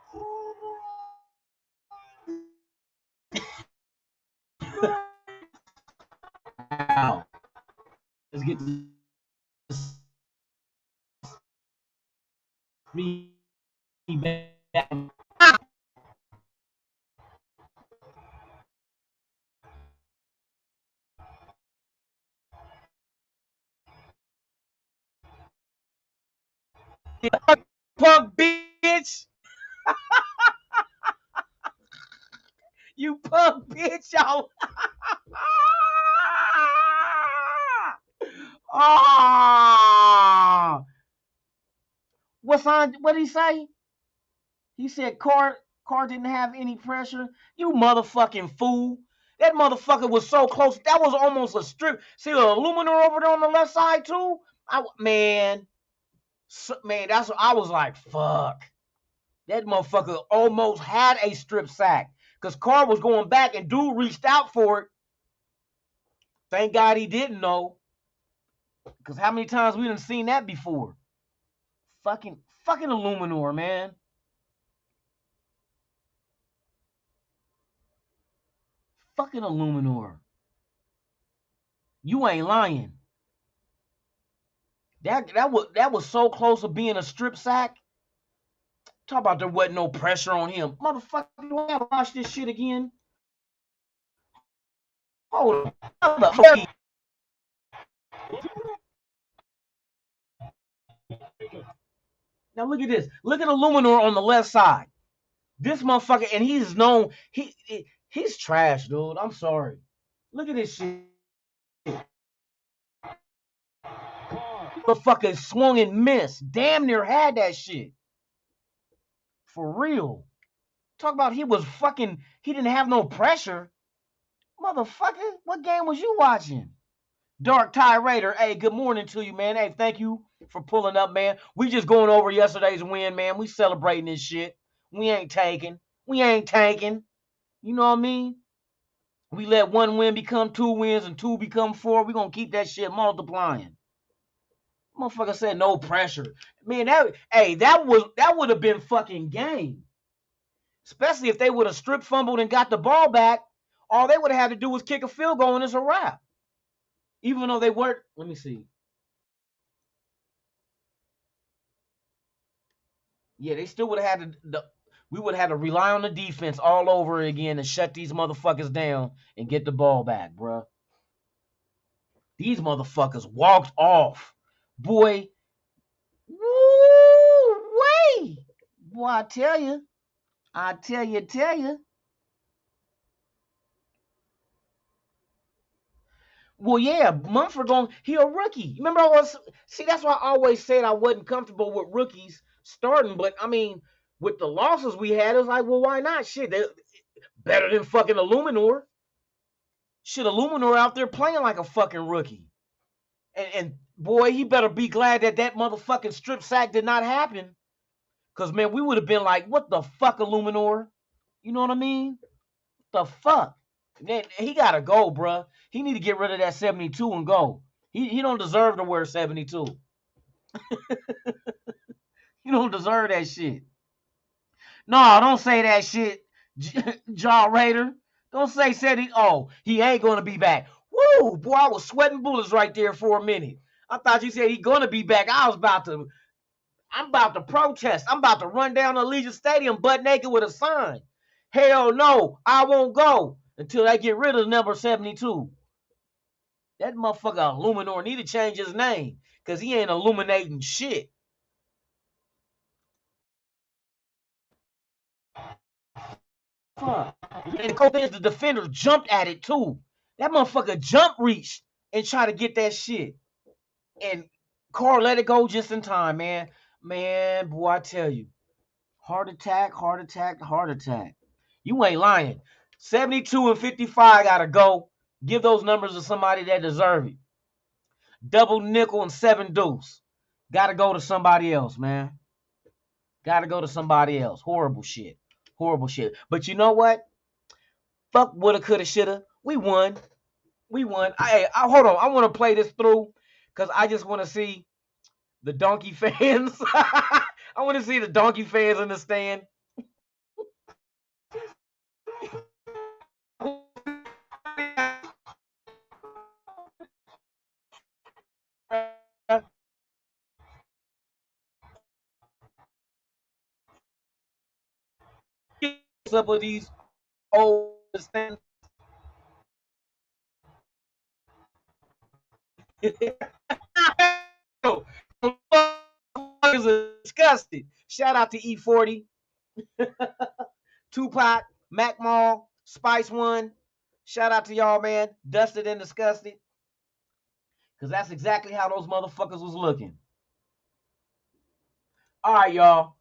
Wow. Let's get this back. Punk bitch. You punk bitch, y'all. Oh. What did he say? He said Carr didn't have any pressure. You motherfucking fool. That motherfucker was so close. That was almost a strip. See the aluminum over there on the left side too? Man, that's what I was like, fuck. That motherfucker almost had a strip sack. Because Carr was going back and dude reached out for it. Thank God he didn't know. Because how many times we done seen that before? Fucking Illuminor, man. Fucking Illuminor. You ain't lying. That was so close to being a strip sack. Talk about there wasn't no pressure on him. Motherfucker, you gotta watch this shit again. Hold on. Now look at this. Look at Illuminor on the left side. This motherfucker, and he's known, he's trash, dude. I'm sorry. Look at this shit. Motherfucker swung and missed. Damn near had that shit. For real. Talk about he didn't have no pressure. Motherfucker, what game was you watching? Dark Tie Raider, hey, good morning to you, man. Hey, thank you for pulling up, man. We just going over yesterday's win, man. We celebrating this shit. We ain't taking. We ain't tanking. You know what I mean? We let one win become 2 wins and 2 become 4. We gonna keep that shit multiplying. Motherfucker said no pressure. Man, that would have been fucking game. Especially if they would have strip fumbled and got the ball back. All they would have had to do was kick a field goal and it's a wrap. Even though they weren't, let me see. Yeah, they still would have had we would have had to rely on the defense all over again to shut these motherfuckers down and get the ball back, bruh. These motherfuckers walked off. Boy, woo-wee. Boy, I tell you. Well, yeah, Mumford he a rookie. Remember, that's why I always said I wasn't comfortable with rookies starting. But I mean, with the losses we had, it was like, well, why not? Shit, they're better than fucking Illuminor. Shit, Illuminor out there playing like a fucking rookie. And boy, he better be glad that motherfucking strip sack did not happen. Cause man, we would have been like, what the fuck, Illuminor? You know what I mean? The fuck? Man, he gotta go, bruh. He need to get rid of that 72 and go. He don't deserve to wear 72. He don't deserve that shit. No, don't say that shit, Jaw Raider. Don't say said he ain't gonna be back. Woo, boy, I was sweating bullets right there for a minute. I thought you said he gonna be back. I'm about to protest. I'm about to run down to Allegiant Stadium butt naked with a sign. Hell no, I won't go until they get rid of number 72. That motherfucker Illuminor need to change his name because he ain't illuminating shit. Fuck. And the cool thing is the defender jumped at it too. That motherfucker jump reached and tried to get that shit. And Carr let it go just in time, man. Man, boy, I tell you. Heart attack. You ain't lying. 72 and 55 gotta go. Give those numbers to somebody that deserve it. Double nickel and 7 deuce. Gotta go to somebody else, man. Gotta go to somebody else. Horrible shit. But you know what? Fuck woulda, coulda, shoulda. We won. Hey, hold on. I want to play this through because I just want to see the donkey fans. I want to see the donkey fans in the stand. Up with these old stands. Is disgusting. Shout out to E40, Tupac, Mac Mall, Spice One. Shout out to y'all, man. Dusted and disgusted. Because that's exactly how those motherfuckers was looking. All right, y'all.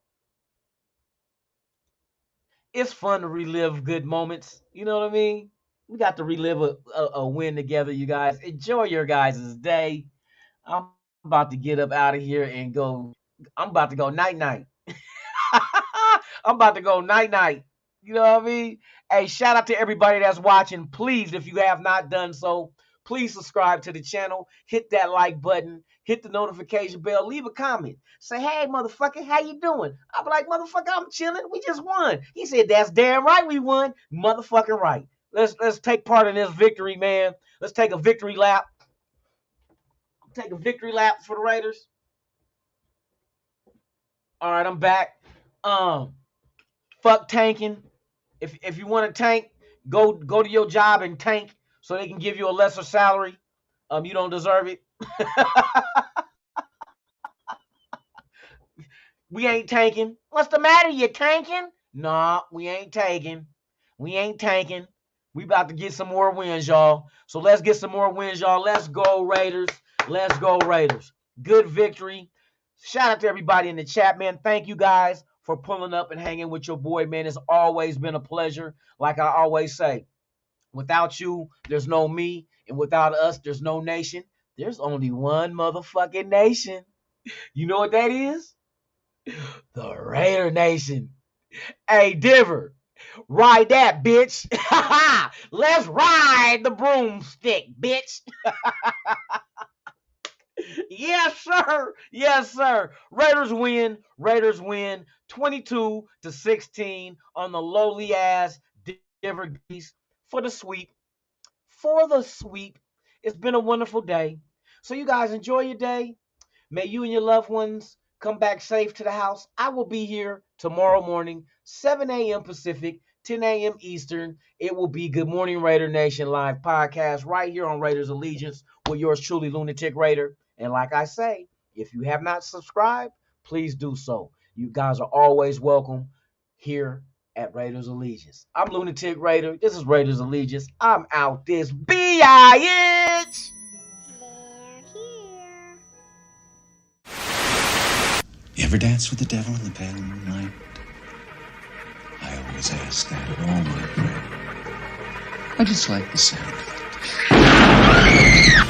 It's fun to relive good moments. You know what I mean? We got to relive a win together, you guys. Enjoy your guys' day. I'm about to get up out of here and go. I'm about to go night-night. I'm about to go night-night. You know what I mean? Hey, shout out to everybody that's watching. Please, if you have not done so, please subscribe to the channel. Hit that like button. Hit the notification bell. Leave a comment. Say, hey, motherfucker, how you doing? I'll be like, motherfucker, I'm chilling. We just won. He said, that's damn right we won. Motherfucking right. Let's take part in this victory, man. Let's take a victory lap. Take a victory lap for the Raiders. All right, I'm back. Fuck tanking. If you want to tank, go to your job and tank so they can give you a lesser salary. You don't deserve it. We ain't tanking. What's the matter? You tanking? Nah, we ain't tanking. We about to get some more wins, y'all. So let's get some more wins, y'all. Let's go, Raiders. Good victory. Shout out to everybody in the chat, man. Thank you guys for pulling up and hanging with your boy, man. It's always been a pleasure. Like I always say, without you, there's no me. And without us, there's no nation. There's only one motherfucking nation. You know what that is? The Raider Nation. Hey, Diver, ride that, bitch. Let's ride the broomstick, bitch. Yes, sir. Yes, sir. Raiders win. Raiders win 22-16 on the lowly ass Denver Geese for the sweep. For the sweep. It's been a wonderful day. So you guys enjoy your day. May you and your loved ones come back safe to the house. I will be here tomorrow morning, 7 a.m. Pacific, 10 a.m. Eastern. It will be Good Morning Raider Nation live podcast right here on Raiders Allegiance with yours truly, Lunatic Raider. And like I say, if you have not subscribed, please do so. You guys are always welcome here at Raiders Allegiance. I'm Lunatic Raider. This is Raiders Allegiance. I'm out this bitch. You ever dance with the devil in the pale moonlight? I always ask that of all my prey. I just like the sound of it.